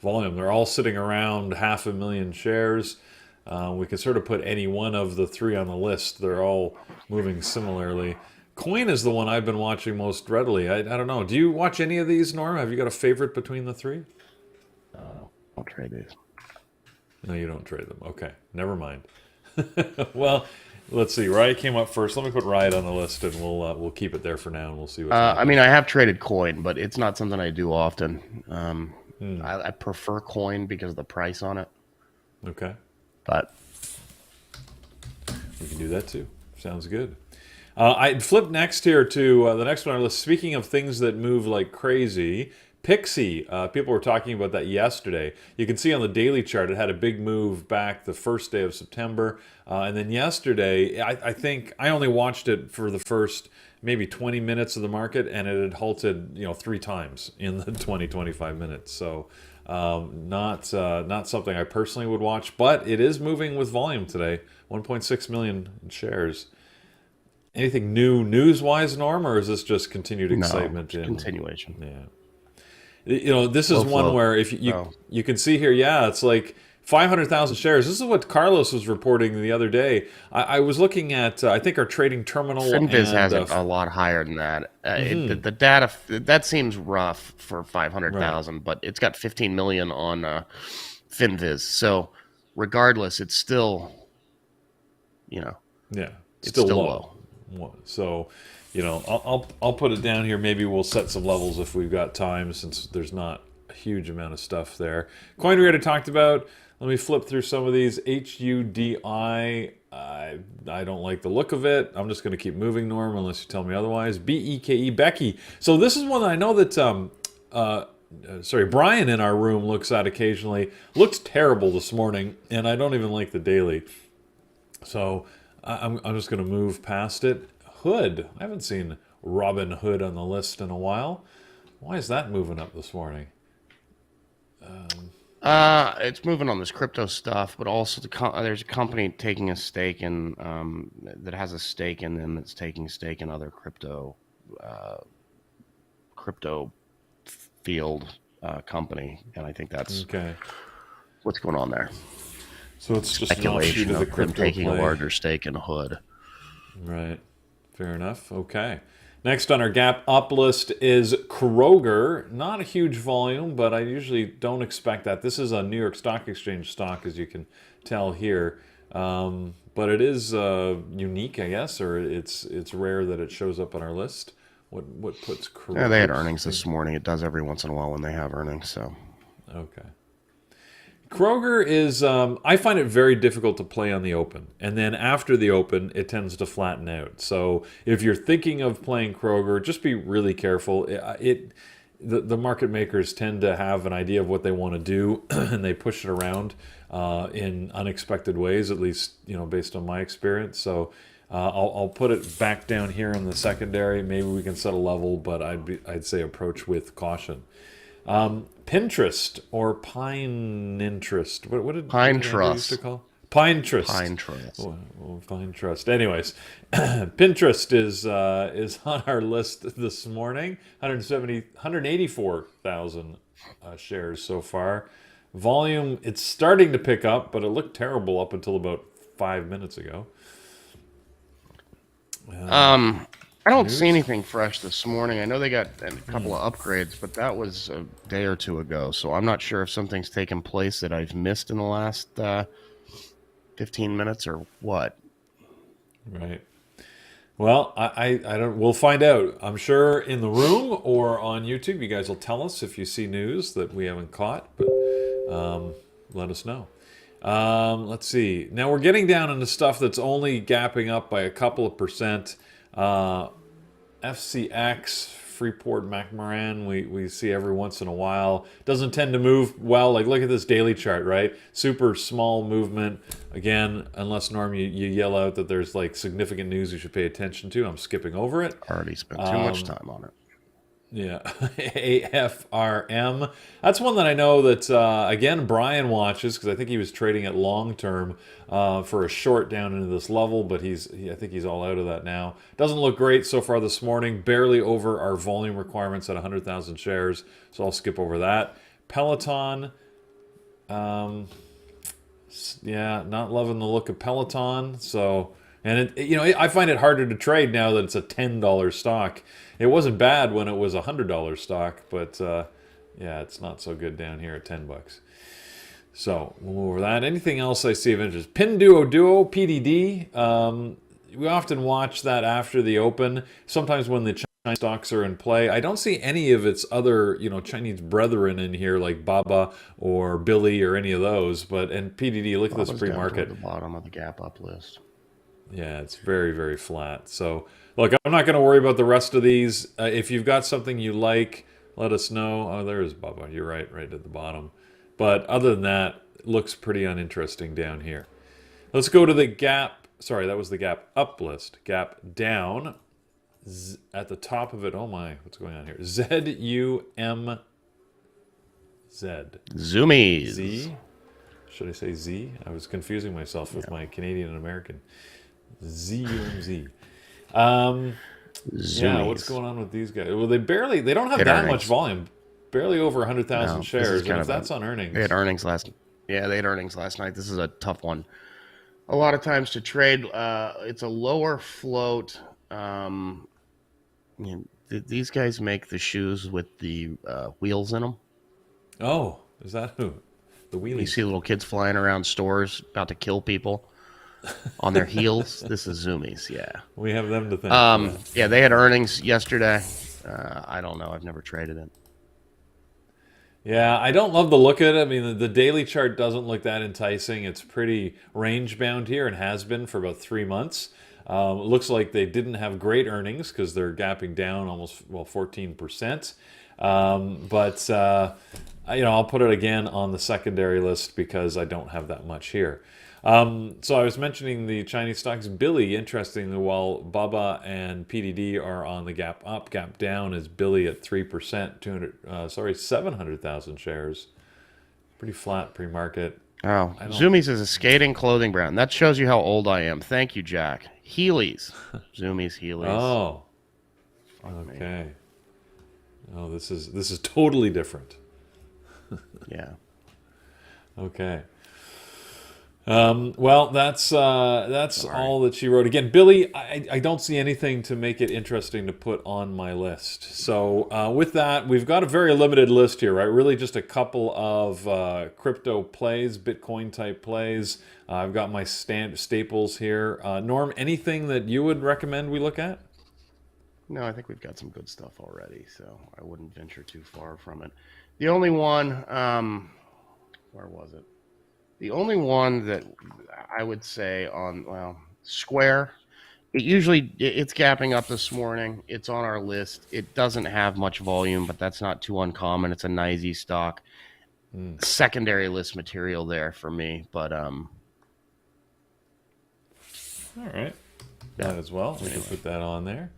volume. They're all sitting around 500,000 shares. We could sort of put any one of the three on the list. They're all moving similarly. Coin is the one I've been watching most readily. I don't know. Do you watch any of these, Norm? Have you got a favorite between the three? I'll trade these. No, you don't trade them. Okay, never mind. Well, let's see. Riot came up first. Let me put Riot on the list, and we'll keep it there for now, and we'll see what's I mean, I have traded Coin, but it's not something I do often. I prefer Coin because of the price on it. Okay, But we can do that too. Sounds good. I'd flip next here to the next one on our list. Speaking of things that move like crazy, Pixie. People were talking about that yesterday. You can see on the daily chart it had a big move back the first day of September. And then yesterday, I think I only watched it for the first maybe 20 minutes of the market, and it had halted, 3 times in the 25 minutes. So not something I personally would watch, but it is moving with volume today. 1.6 million shares. Anything new news-wise, Norm, or is this just continued excitement? No, continuation. Yeah. This is one where if you can see here, it's like 500,000 shares. This is what Carlos was reporting the other day. I was looking at, I think our trading terminal. Finviz has it a lot higher than that. The data, that seems rough for 500,000, but it's got 15 million on Finviz. So regardless, it's still, it's still low. So, I'll put it down here. Maybe we'll set some levels if we've got time, since there's not a huge amount of stuff there. Coin we already talked about. Let me flip through some of these. HUDI. I don't like the look of it. I'm just going to keep moving, Norm, unless you tell me otherwise. BEKE, Becky. So this is one that I know that Brian in our room looks at occasionally. Looks terrible this morning, and I don't even like the daily. So I'm just going to move past it. Hood. I haven't seen Robin Hood on the list in a while. Why is that moving up this morning? It's moving on this crypto stuff, but also there's a company taking a stake in that has a stake in them that's taking a stake in other crypto field company, and I think that's what's going on there. So it's just speculation of them taking a larger stake in Hood. Right. Fair enough. Okay. Next on our gap up list is Kroger. Not a huge volume, but I usually don't expect that. This is a New York Stock Exchange stock, as you can tell here. But it is unique, I guess, or it's rare that it shows up on our list. What puts Kroger? Yeah, they had earnings this morning. It does every once in a while when they have earnings. So. Okay. Kroger is, I find it very difficult to play on the open. And then after the open, it tends to flatten out. So if you're thinking of playing Kroger, just be really careful. The market makers tend to have an idea of what they want to do, and they push it around in unexpected ways, at least based on my experience. So I'll put it back down here in the secondary. Maybe we can set a level, but I'd say approach with caution. Pinterest or Pine-interest. What did Pine Trust used to call? Pine-trust. Pine-trust. Pine-trust. Anyways, Pinterest is on our list this morning. 184,000 shares so far. Volume, it's starting to pick up, but it looked terrible up until about 5 minutes ago. I don't see anything fresh this morning. I know they got a couple of upgrades, but that was a day or two ago. So I'm not sure if something's taken place that I've missed in the last 15 minutes or what. Right. Well, I don't. We'll find out. I'm sure in the room or on YouTube, you guys will tell us if you see news that we haven't caught. But let us know. Let's see. Now we're getting down into stuff that's only gapping up by a couple of percent. FCX, Freeport McMoran, we see every once in a while. Doesn't tend to move well. Like, look at this daily chart, right? Super small movement. Again, unless, Norm, you yell out that there's like significant news you should pay attention to, I'm skipping over it. Already spent too much time on it. Yeah, AFRM. That's one that I know that, again, Brian watches because I think he was trading it long term for a short down into this level, but I think he's all out of that now. Doesn't look great so far this morning, barely over our volume requirements at 100,000 shares, so I'll skip over that. Peloton, yeah, not loving the look of Peloton, so... And I find it harder to trade now that it's a $10 stock. It wasn't bad when it was a $100 stock, but yeah, it's not so good down here at $10. So we'll move over that. Anything else I see of interest? Pinduoduo, PDD. We often watch that after the open. Sometimes when the Chinese stocks are in play. I don't see any of its other, Chinese brethren in here like Baba or Billy or any of those. And PDD, look at this pre-market. Down toward the bottom of the gap up list. Yeah, it's very, very flat. So, look, I'm not going to worry about the rest of these. If you've got something you like, let us know. Oh, there's Bubba. You're right at the bottom. But other than that, it looks pretty uninteresting down here. Let's go to the gap. Sorry, that was the gap up list. Gap down. At the top of it, oh my, what's going on here? ZUMZ. Zoomies. Z? Should I say Z? I was confusing myself with my Canadian and American. ZUMZ. Yeah, what's going on with these guys? Well, they don't have that much volume. Barely over 100,000 shares. And if that's on earnings. They had earnings last night. This is a tough one. A lot of times to trade, it's a lower float. These guys make the shoes with the wheels in them. Oh, is that who? The wheelies. You see little kids flying around stores about to kill people on their heels. This is Zoomies, yeah. We have them to thank. Yeah, they had earnings yesterday. I don't know. I've never traded it. Yeah, I don't love the look of it. I mean, the daily chart doesn't look that enticing. It's pretty range bound here and has been for about 3 months. It looks like they didn't have great earnings because they're gapping down almost 14%. I'll put it again on the secondary list because I don't have that much here. So I was mentioning the Chinese stocks. Billy, interestingly, while Baba and PDD are on the gap up, gap down is Billy at 3%, 700,000 shares. Pretty flat pre-market. Oh, Zoomies is a skating clothing brand. That shows you how old I am. Thank you, Jack. Heelys. Zoomies, Heelys. Oh, okay. Oh, this is totally different. Yeah. Okay. Well, that's all that she wrote. Again, Billy, I don't see anything to make it interesting to put on my list. So with that, we've got a very limited list here, right? Really just a couple of crypto plays, Bitcoin type plays. I've got my staples here. Norm, anything that you would recommend we look at? No, I think we've got some good stuff already, so I wouldn't venture too far from it. The only one, where was it? The only one that I would say Square, it's gapping up this morning. It's on our list. It doesn't have much volume, but that's not too uncommon. It's a NYSE stock. Secondary list material there for me, but all right. That as well. We can put that on there.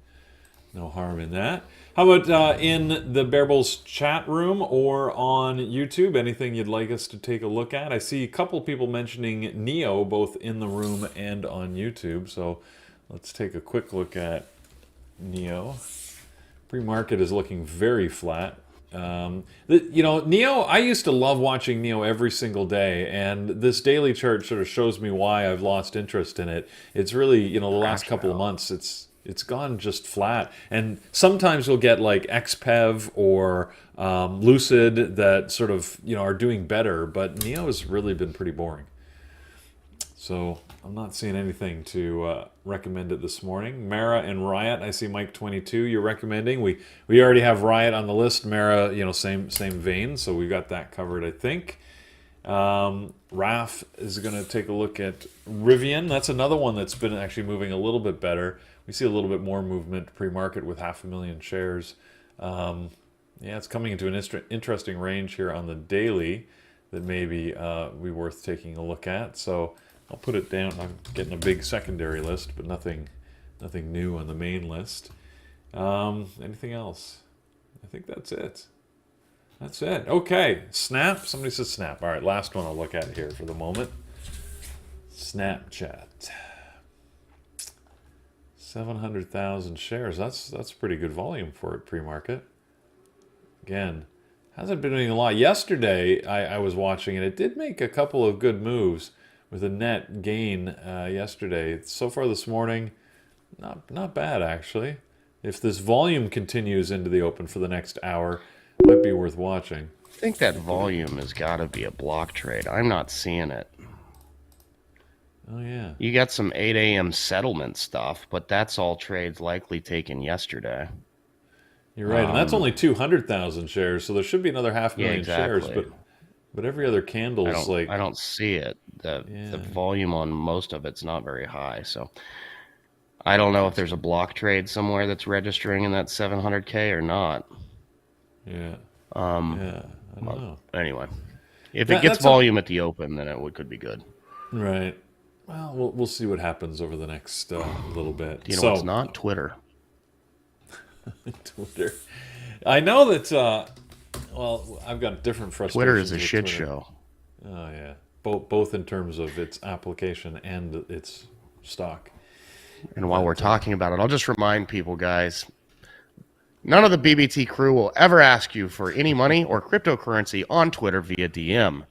No harm in that. How about in the Bear Bulls chat room or on YouTube? Anything you'd like us to take a look at? I see a couple people mentioning Neo both in the room and on YouTube. So let's take a quick look at Neo. Pre-market is looking very flat. Neo, I used to love watching Neo every single day, and this daily chart sort of shows me why I've lost interest in it. It's really, the last couple of months, it's gone just flat. And sometimes you'll get like XPEV or Lucid that sort of, are doing better, but Neo has really been pretty boring. So I'm not seeing anything to recommend it this morning. Mara and Riot, I see Mike 22 you're recommending. We already have Riot on the list. Mara, same vein, so we got that covered, I think. Raf is going to take a look at Rivian. That's another one that's been actually moving a little bit better. We see a little bit more movement pre-market with 500,000 shares. Yeah, it's coming into an interesting range here on the daily that maybe be worth taking a look at. So I'll put it down. I'm getting a big secondary list, but nothing new on the main list. Anything else? I think that's it. That's it. Okay, Snap. Somebody says Snap. All right, last one I'll look at here for the moment. Snapchat. 700,000 shares. That's pretty good volume for it pre-market. Again, hasn't been doing a lot. Yesterday, I was watching it. It did make a couple of good moves with a net gain yesterday. So far this morning, not bad actually. If this volume continues into the open for the next hour, it might be worth watching. I think that volume has got to be a block trade. I'm not seeing it. Oh, yeah. You got some 8 a.m. settlement stuff, but that's all trades likely taken yesterday. You're right, and that's only 200,000 shares, so there should be another 500,000 shares, but every other candle is like... I don't see it. The volume on most of it's not very high, so... I don't know if there's a block trade somewhere that's registering in that 700K or not. Yeah. I don't know. Anyway, if it gets volume at the open, then it could be good. Right. Well, we'll see what happens over the next little bit. You know what's not? Twitter. Twitter. I know that, I've got different frustrations. Twitter is a shit show. Oh, yeah. Both in terms of its application and its stock. And while we're talking about it, I'll just remind people, guys, none of the BBT crew will ever ask you for any money or cryptocurrency on Twitter via DM.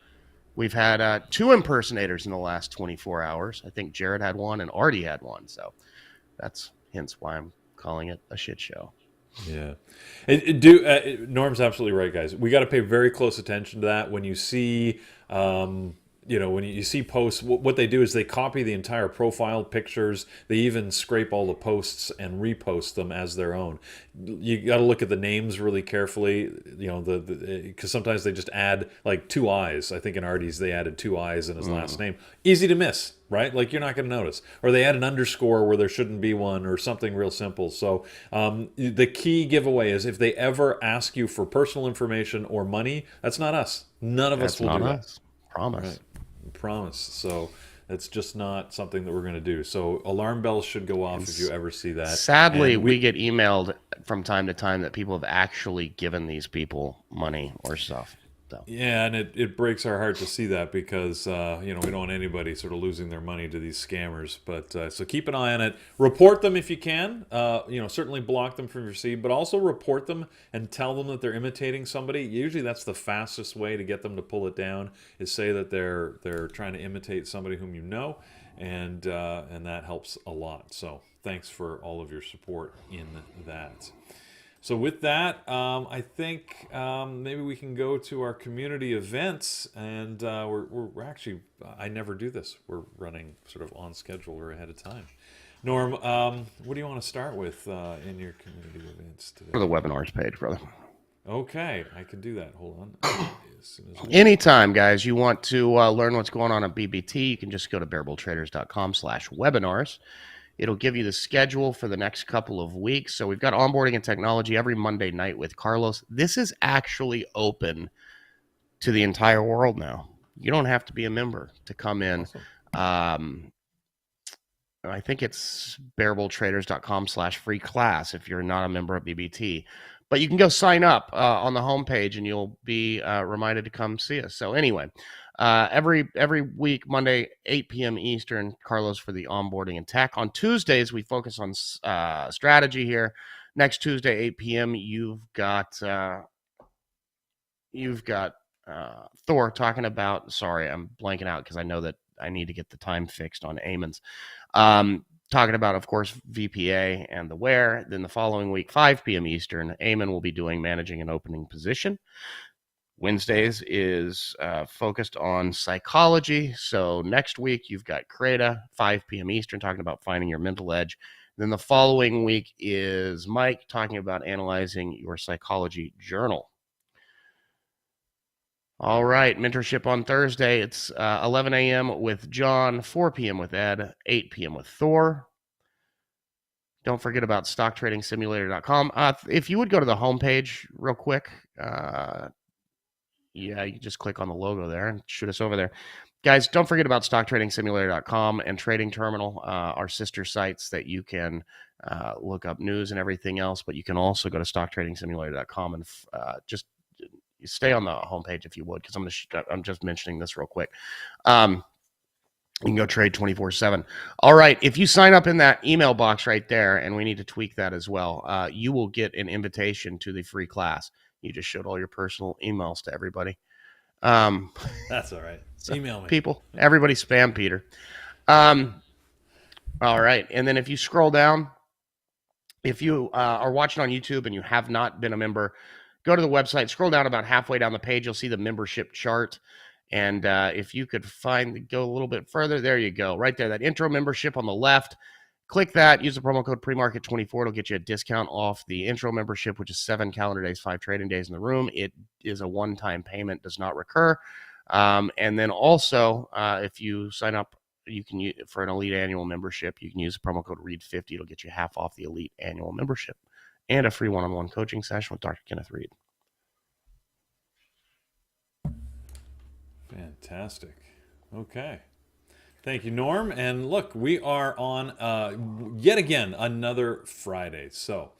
We've had 2 impersonators in the last 24 hours. I think Jared had one and Artie had one. So that's hence why I'm calling it a shit show. Yeah. Norm's absolutely right, guys. We got to pay very close attention to that. When you see... when you see posts, what they do is they copy the entire profile pictures. They even scrape all the posts and repost them as their own. You got to look at the names really carefully, because sometimes they just add like 2 eyes. I think in Artie's they added 2 eyes in his last name. Easy to miss, right? Like you're not going to notice. Or they add an underscore where there shouldn't be one, or something real simple. So the key giveaway is if they ever ask you for personal information or money, that's not us. None of us will do that. Promise. Right. Promise. So it's just not something that we're going to do. So alarm bells should go off if you ever see that. Sadly, we get emailed from time to time that people have actually given these people money or stuff. So. Yeah, and it breaks our heart to see that because, we don't want anybody sort of losing their money to these scammers. But so keep an eye on it. Report them if you can. Certainly block them from your feed, but also report them and tell them that they're imitating somebody. Usually that's the fastest way to get them to pull it down is say that they're trying to imitate somebody whom you know, and that helps a lot. So thanks for all of your support in that. So with that, I think maybe we can go to our community events, and we're actually, I never do this. We're running sort of on schedule or ahead of time. Norm, what do you want to start with in your community events today? For the webinars page, brother. Okay, I can do that. Hold on. Anytime, guys, you want to learn what's going on at BBT, you can just go to bearbulltraders.com/webinars. It'll give you the schedule for the next couple of weeks. So we've got onboarding and technology every Monday night with Carlos. This is actually open to the entire world now. You don't have to be a member to come in. Awesome. I think it's bearbulltraders.com/free class if you're not a member of BBT. But you can go sign up on the homepage and you'll be reminded to come see us. So anyway, every week, Monday, 8 p.m. Eastern, Carlos for the onboarding and tech. On Tuesdays, we focus on strategy here. Next Tuesday, 8 p.m., you've got Thor talking about, sorry, I'm blanking out because I know that I need to get the time fixed on Eamon's. Talking about, of course, VPA and the where. Then the following week, 5 p.m. Eastern, Eamon will be doing managing an opening position. Wednesdays is focused on psychology. So next week, you've got Creta, 5 p.m. Eastern, talking about finding your mental edge. Then the following week is Mike talking about analyzing your psychology journal. All right, mentorship on Thursday. It's 11 a.m. with John, 4 p.m. with Ed, 8 p.m. with Thor. Don't forget about stocktradingsimulator.com. If you would go to the homepage real quick, yeah, you just click on the logo there and shoot us over there. Guys, don't forget about stocktradingsimulator.com and Trading Terminal, our sister sites that you can look up news and everything else, but you can also go to stocktradingsimulator.com and just stay on the homepage if you would, because I'm just mentioning this real quick. You can go trade 24/7. All right, if you sign up in that email box right there, and we need to tweak that as well, you will get an invitation to the free class. You just showed all your personal emails to everybody. That's all right. Email me. People, everybody spam Peter. All right, and then if you scroll down, if you are watching on YouTube and you have not been a member, go to the website, scroll down about halfway down the page, you'll see the membership chart. And if you could go a little bit further, there you go. Right there, that intro membership on the left. Click that, use the promo code PreMarket24. It'll get you a discount off the intro membership, which is 7 calendar days, 5 trading days in the room. It is a one-time payment, does not recur. And then also, if you sign up, you can use for an elite annual membership, you can use the promo code READ50. It'll get you half off the elite annual membership and a free one-on-one coaching session with Dr. Kenneth Reed. Fantastic. Okay. Thank you, Norm. And look, we are on yet again another Friday. So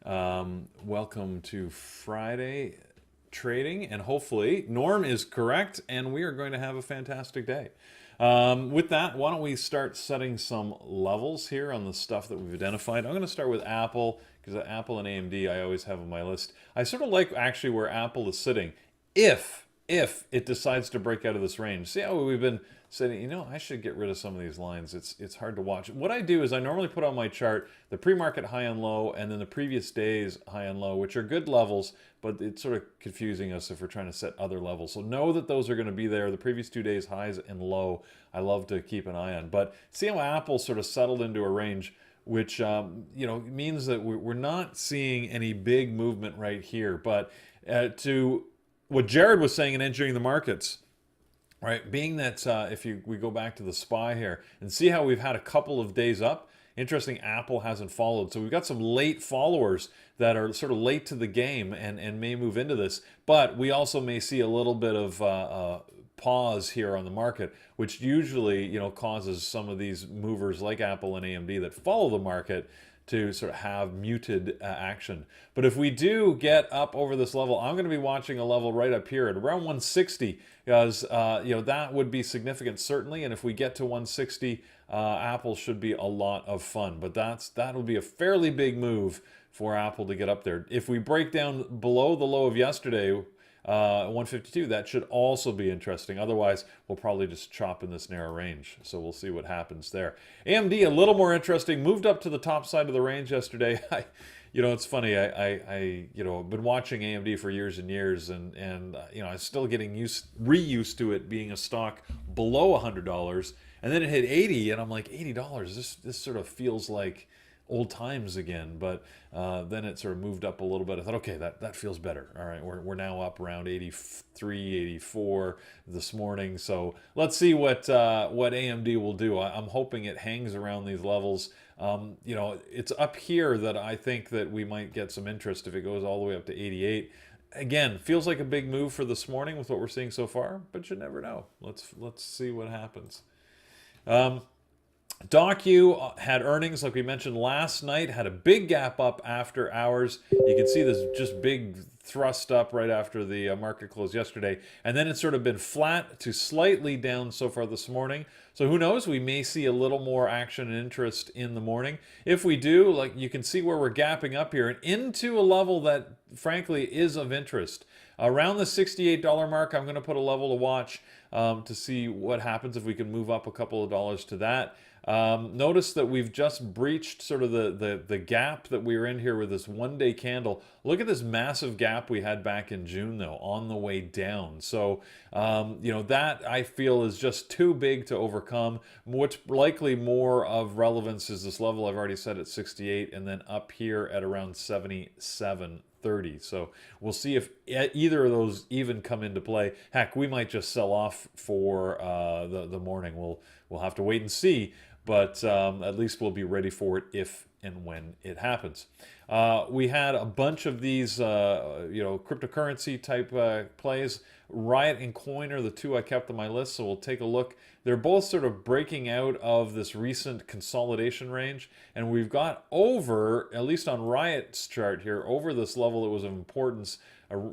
welcome to Friday trading. And hopefully Norm is correct and we are going to have a fantastic day. With that, why don't we start setting some levels here on the stuff that we've identified. I'm going to start with Apple, because Apple and AMD I always have on my list. I sort of like actually where Apple is sitting. If it decides to break out of this range. See how we've been saying, I should get rid of some of these lines. It's hard to watch. What I do is I normally put on my chart the pre-market high and low and then the previous day's high and low, which are good levels, but it's sort of confusing us if we're trying to set other levels. So know that those are going to be there. The previous 2 days highs and low, I love to keep an eye on. But see how Apple sort of settled into a range, which means that we're not seeing any big movement right here. But to what Jared was saying in Engineering the Markets, right? Being that we go back to the SPY here and see how we've had a couple of days up. Interesting, Apple hasn't followed. So we've got some late followers that are sort of late to the game and may move into this. But we also may see a little bit of pause here on the market, which usually causes some of these movers like Apple and AMD that follow the market to sort of have muted action. But if we do get up over this level, I'm going to be watching a level right up here at around 160, because that would be significant certainly. And if we get to 160, Apple should be a lot of fun. But that'll be a fairly big move for Apple to get up there. If we break down below the low of yesterday, 152, that should also be interesting. Otherwise, we'll probably just chop in this narrow range. So we'll see what happens there. AMD, a little more interesting, moved up to the top side of the range yesterday. It's funny. I've been watching AMD for years and years, and I'm still getting reused to it being a stock below $100, and then it hit 80, and I'm like, $80. This sort of feels like old times again. But then it sort of moved up a little bit. I thought, okay, that feels better. All right, we're now up around 83, 84 this morning. So let's see what AMD will do. I'm hoping it hangs around these levels. It's up here that I think that we might get some interest if it goes all the way up to 88. Again, feels like a big move for this morning with what we're seeing so far, but you never know. Let's see what happens. Docu had earnings, like we mentioned last night, had a big gap up after hours. You can see this just big thrust up right after the market closed yesterday. And then it's sort of been flat to slightly down so far this morning. So who knows, we may see a little more action and interest in the morning. If we do, like you can see where we're gapping up here and into a level that frankly is of interest. Around the $68 mark, I'm going to put a level to watch to see what happens if we can move up a couple of dollars to that. Notice that we've just breached sort of the gap that we were in here with this one-day candle. Look at this massive gap we had back in June, though, on the way down. So, that I feel is just too big to overcome. What's likely more of relevance is this level I've already set at 68 and then up here at around 77. 30. So we'll see if either of those even come into play. Heck, we might just sell off for the morning. We'll have to wait and see, but at least we'll be ready for it if and when it happens. We had a bunch of these, cryptocurrency type plays. Riot and Coin are the two I kept on my list, so we'll take a look. They're both sort of breaking out of this recent consolidation range, and we've got over, at least on Riot's chart here, over this level that was of importance,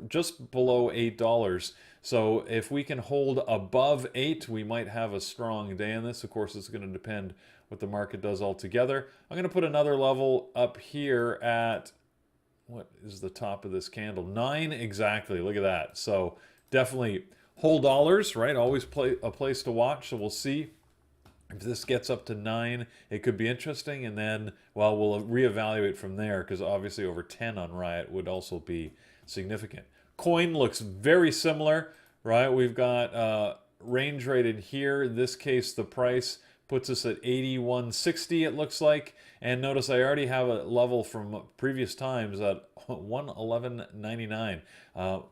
just below $8. So if we can hold above 8, we might have a strong day in this. Of course, it's going to depend what the market does altogether. I'm going to put another level up here at, what is the top of this candle? 9 exactly. Look at that. So definitely whole dollars, right? Always a place to watch. So we'll see if this gets up to 9. It could be interesting, and then, well, we'll reevaluate from there, because obviously over 10 on Riot would also be significant. Coin looks very similar, right? We've got range rated here. In this case, the price puts us at 81.60, it looks like. And notice I already have a level from previous times at 111.99.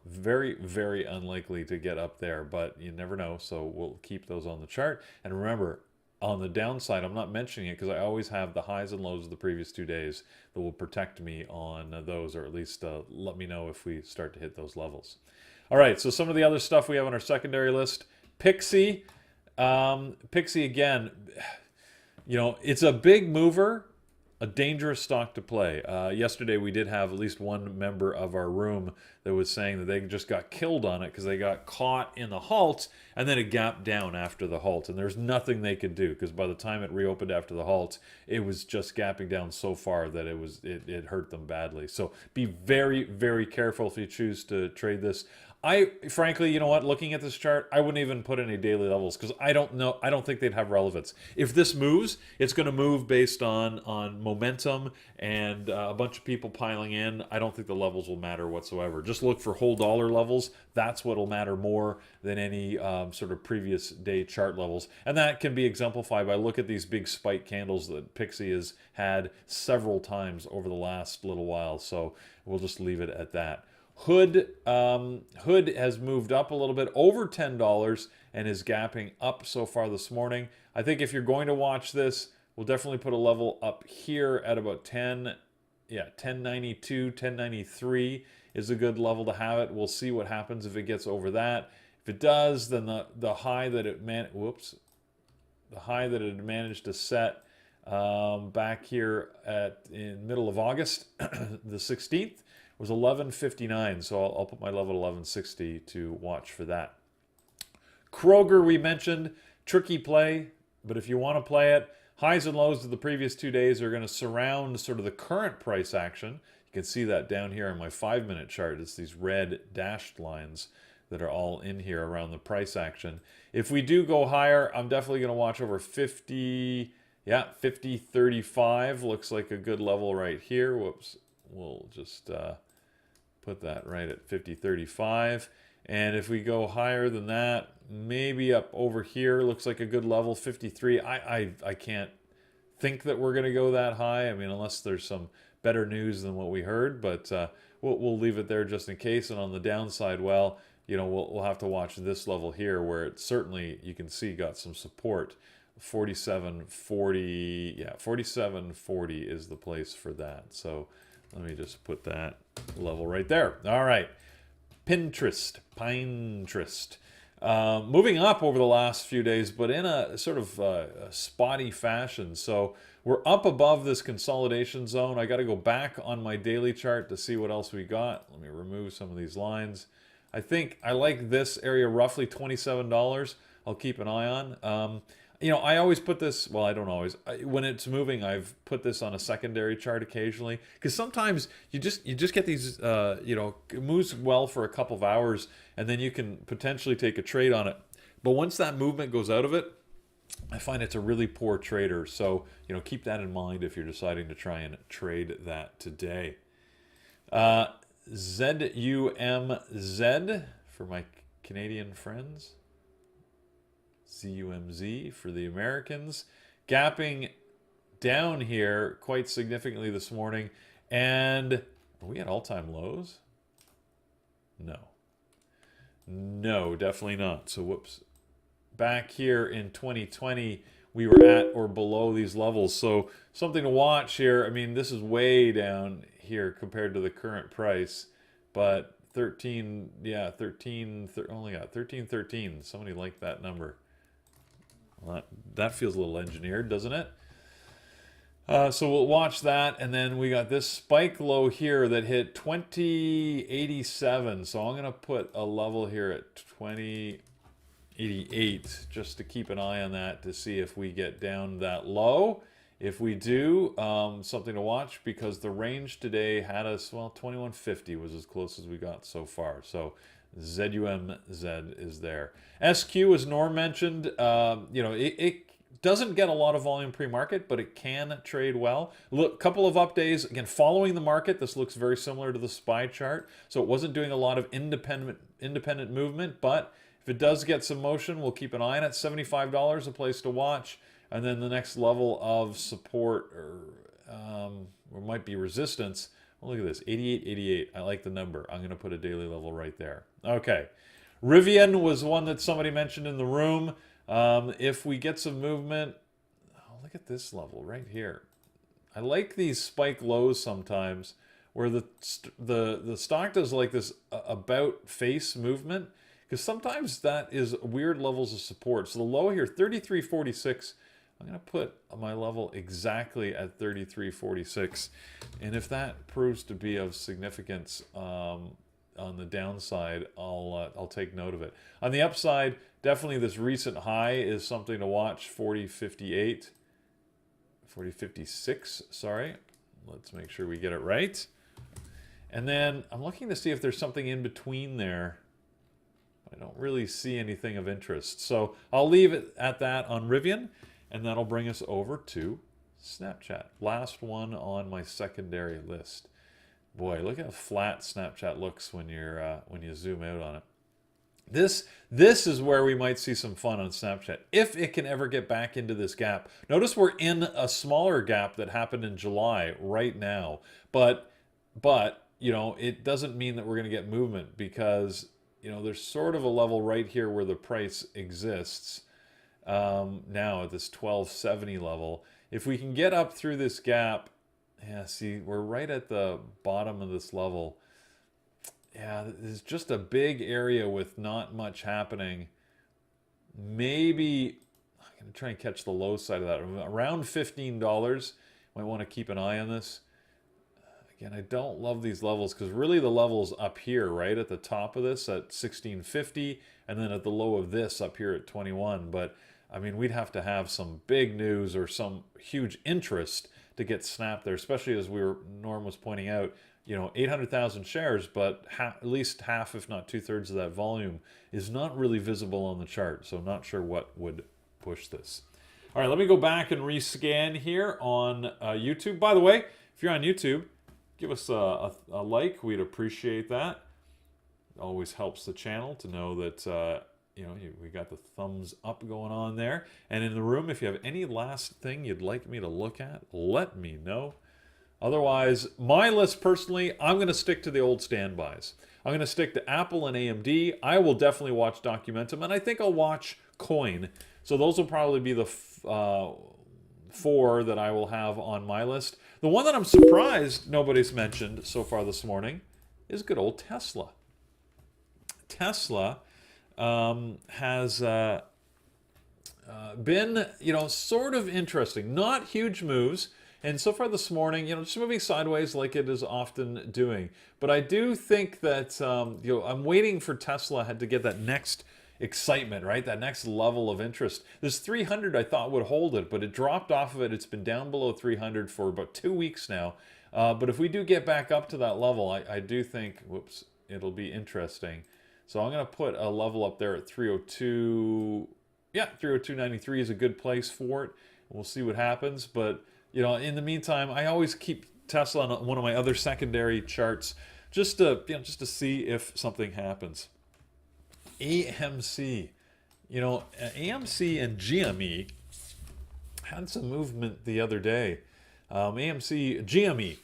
Very, very unlikely to get up there, but you never know. So we'll keep those on the chart. And remember, on the downside, I'm not mentioning it because I always have the highs and lows of the previous 2 days that will protect me on those, or at least let me know if we start to hit those levels. All right, so some of the other stuff we have on our secondary list. Pixie. Pixie, again, it's a big mover, a dangerous stock to play. Yesterday we did have at least one member of our room that was saying that they just got killed on it because they got caught in the halt and then it gapped down after the halt, and there's nothing they could do because by the time it reopened after the halt, it was just gapping down so far that it hurt them badly. So be very, very careful if you choose to trade this. I frankly, you know what, looking at this chart, I wouldn't even put any daily levels because I don't think they'd have relevance. If this moves, it's going to move based on momentum and a bunch of people piling in. I don't think the levels will matter whatsoever. Just look for whole dollar levels. That's what will matter more than any sort of previous day chart levels. And that can be exemplified by look at these big spike candles that Pixie has had several times over the last little while. So we'll just leave it at that. Hood has moved up a little bit over $10 and is gapping up so far this morning. I think if you're going to watch this, we'll definitely put a level up here at about 1092, 1093 is a good level to have it. We'll see what happens if it gets over that. If it does, then the high that it managed to set back here in middle of August, the 16th, was 1159, so I'll put my level at 1160 to watch for that. Kroger, we mentioned, tricky play, but if you want to play it, highs and lows of the previous 2 days are going to surround sort of the current price action. You can see that down here on my 5-minute chart. It's these red dashed lines that are all in here around the price action. If we do go higher, I'm definitely going to watch over 50, 50.35 looks like a good level right here. Whoops, we'll just put that right at 50.35. And if we go higher than that, maybe up over here, looks like a good level, 53. I can't think that we're going to go that high. I mean, unless there's some better news than what we heard, but we'll leave it there just in case. And on the downside, well, we'll have to watch this level here where it certainly, you can see, got some support. 47.40, 47.40 is the place for that. So let me just put that level right there. All right. Pinterest. Moving up over the last few days, but in a sort of a spotty fashion. So we're up above this consolidation zone. I got to go back on my daily chart to see what else we got. Let me remove some of these lines. I think I like this area, roughly $27. I'll keep an eye on. I always put this, well, I don't always. When it's moving, I've put this on a secondary chart occasionally. Because sometimes you just get these, it moves well for a couple of hours, and then you can potentially take a trade on it. But once that movement goes out of it, I find it's a really poor trader. So, keep that in mind if you're deciding to try and trade that today. ZUMZ for my Canadian friends. ZUMZ for the Americans, gapping down here quite significantly this morning, and Are we at all-time lows? No. No, definitely not. So whoops. Back here in 2020, we were at or below these levels. So something to watch here. I mean, this is way down here compared to the current price, but 13, yeah, 13, only got 1313. Somebody liked that number. Well, that feels a little engineered, doesn't it? So we'll watch that, and then we got this spike low here that hit 2087. So I'm going to put a level here at 2088 just to keep an eye on that to see if we get down that low. If we do, something to watch, because the range today had us, well, 2150 was as close as we got so far. So ZUMZ is there. SQ, as Norm mentioned, it doesn't get a lot of volume pre-market, but it can trade well. Look, couple of up days, again, following the market. This looks very similar to the SPY chart. So it wasn't doing a lot of independent movement, but if it does get some motion, we'll keep an eye on it. $75, a place to watch. And then the next level of support, or might be resistance. Oh, look at this, 88.88. I like the number. I'm going to put a daily level right there. Okay. Rivian was one that somebody mentioned in the room. If we get some movement, oh, look at this level right here. I like these spike lows sometimes, where the stock does like this about face movement, because sometimes that is weird levels of support. So the low here, 33.46. I'm going to put my level exactly at 33.46, and if that proves to be of significance on the downside, I'll take note of it. On the upside, definitely this recent high is something to watch. 40.58, 40.56. Sorry, let's make sure we get it right. And then I'm looking to see if there's something in between there. I don't really see anything of interest, so I'll leave it at that on Rivian. And that'll bring us over to Snapchat. Last one on my secondary list. Boy, look how flat Snapchat looks when you zoom out on it. This is where we might see some fun on Snapchat, if it can ever get back into this gap. Notice we're in a smaller gap that happened in July right now. But it doesn't mean that we're going to get movement, because there's sort of a level right here where the price exists. Now at this 1270 level, if we can get up through this gap, yeah, see, we're right at the bottom of this level. Yeah, there's just a big area with not much happening. Maybe I'm going to try and catch the low side of that. Around $15. Might want to keep an eye on this. Again, I don't love these levels, because really the level's up here, right at the top of this at 1650, and then at the low of this up here at 21. But I mean, we'd have to have some big news or some huge interest to get snapped there, especially as Norm was pointing out, 800,000 shares, but at least half, if not two-thirds of that volume is not really visible on the chart. So not sure what would push this. All right, let me go back and rescan here on YouTube. By the way, if you're on YouTube, give us a like. We'd appreciate that. It always helps the channel to know that we got the thumbs up going on there. And in the room, if you have any last thing you'd like me to look at, let me know. Otherwise, my list personally, I'm going to stick to the old standbys. I'm going to stick to Apple and AMD. I will definitely watch Documentum, and I think I'll watch Coin. So those will probably be the four that I will have on my list. The one that I'm surprised nobody's mentioned so far this morning is good old Tesla. Tesla has been, sort of interesting. Not huge moves. And so far this morning, just moving sideways like it is often doing. But I do think that, I'm waiting for Tesla to get that next excitement, right? That next level of interest. This 300 I thought would hold it, but it dropped off of it. It's been down below 300 for about 2 weeks now. But if we do get back up to that level, I do think, it'll be interesting. So I'm going to put a level up there at 302. Yeah, 302.93 is a good place for it. We'll see what happens. But, in the meantime, I always keep Tesla on one of my other secondary charts just to see if something happens. AMC. AMC and GME had some movement the other day. GME.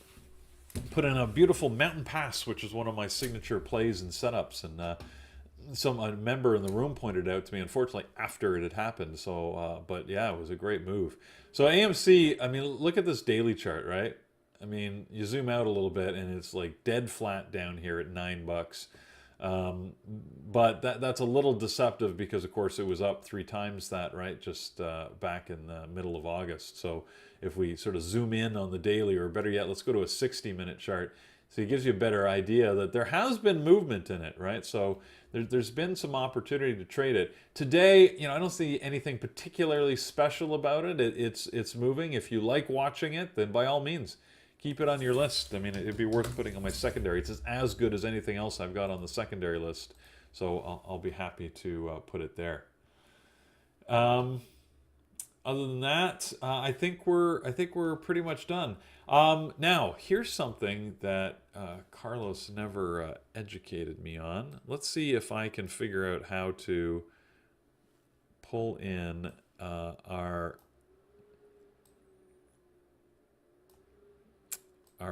put in a beautiful Mountain Pass, which is one of my signature plays and setups, and a member in the room pointed out to me, unfortunately, after it had happened. So, but yeah, it was a great move. So AMC, I mean, look at this daily chart, right? I mean, you zoom out a little bit, and it's like dead flat down here at $9. But that's a little deceptive because, of course, it was up 3 times that, right? Just back in the middle of August. So if we sort of zoom in on the daily, or better yet, let's go to a 60-minute chart. So it gives you a better idea that there has been movement in it, right? So there's been some opportunity to trade it. Today, I don't see anything particularly special about it. It's moving. If you like watching it, then by all means, keep it on your list. I mean, it'd be worth putting on my secondary. It's as good as anything else I've got on the secondary list. So I'll be happy to put it there. Other than that, I think we're pretty much done. Now, here's something that Carlos never educated me on. Let's see if I can figure out how to pull in our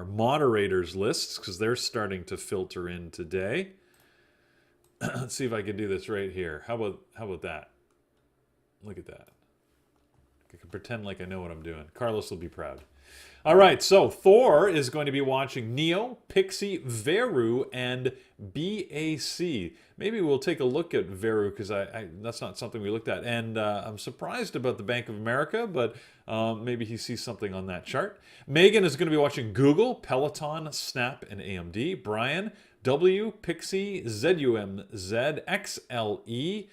moderators lists, because they're starting to filter in today. Let's see if I can do this right here. How about that? Look at that. I can pretend like I know what I'm doing. Carlos will be proud. All right, so Thor is going to be watching Neo, Pixie, Veru, and BAC. Maybe we'll take a look at Veru, because that's not something we looked at. And I'm surprised about the Bank of America, but maybe he sees something on that chart. Megan is going to be watching Google, Peloton, Snap, and AMD. Brian, W, Pixie, ZUM, Z, XLE,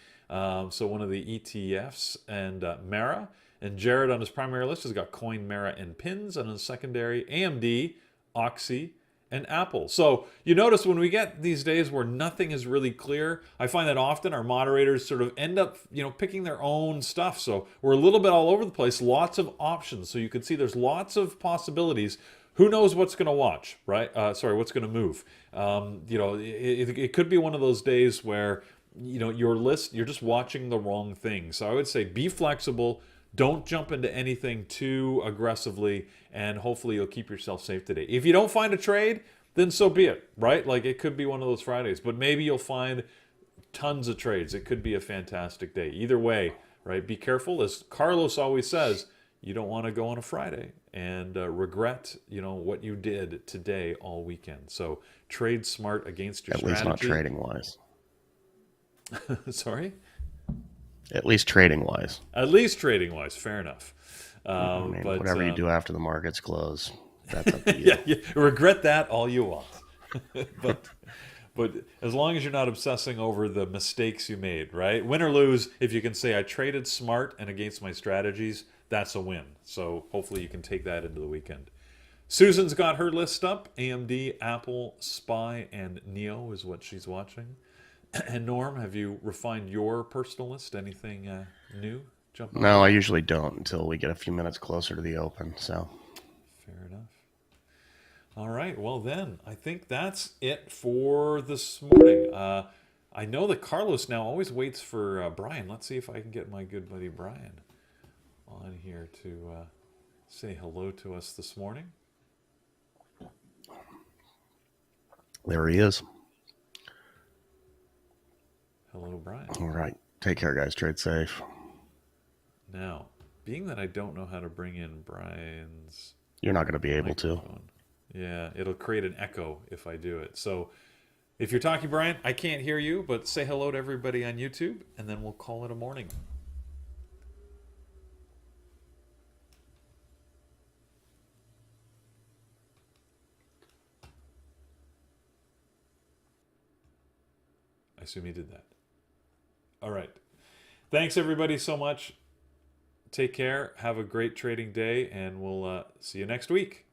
so one of the ETFs, and Mara. And Jared on his primary list has got Coin, Mara, and Pins. And on his secondary, AMD, Oxy, and Apple. So you notice when we get these days where nothing is really clear, I find that often our moderators sort of end up, picking their own stuff. So we're a little bit all over the place, lots of options. So you can see there's lots of possibilities. Who knows what's going to watch, right? What's going to move? It could be one of those days where, your list, you're just watching the wrong thing. So I would say be flexible. Don't jump into anything too aggressively, and hopefully you'll keep yourself safe today. If you don't find a trade, then so be it, right? Like, it could be one of those Fridays, but maybe you'll find tons of trades. It could be a fantastic day. Either way, right? Be careful. As Carlos always says, you don't want to go on a Friday and regret, what you did today all weekend. So trade smart against your strategy. At least not trading wise. Sorry? At least trading wise. At least trading wise, fair enough. But whatever you do after the markets close, that's up to you. Yeah, regret that all you want. but as long as you're not obsessing over the mistakes you made, right? Win or lose, if you can say I traded smart and against my strategies, that's a win. So hopefully you can take that into the weekend. Susan's got her list up. AMD, Apple, SPY, and Neo is what she's watching. And Norm, have you refined your personal list? Anything new? No, I usually don't until we get a few minutes closer to the open. So fair enough. All right. Well, then I think that's it for this morning. I know that Carlos now always waits for Brian. Let's see if I can get my good buddy Brian on here to say hello to us this morning. There he is. Hello, Brian. All right. Take care, guys. Trade safe. Now, being that I don't know how to bring in Brian's... You're not going to be able to. Yeah, it'll create an echo if I do it. So if you're talking, Brian, I can't hear you, but say hello to everybody on YouTube, and then we'll call it a morning. I assume he did that. All right. Thanks, everybody, so much. Take care. Have a great trading day, and we'll see you next week.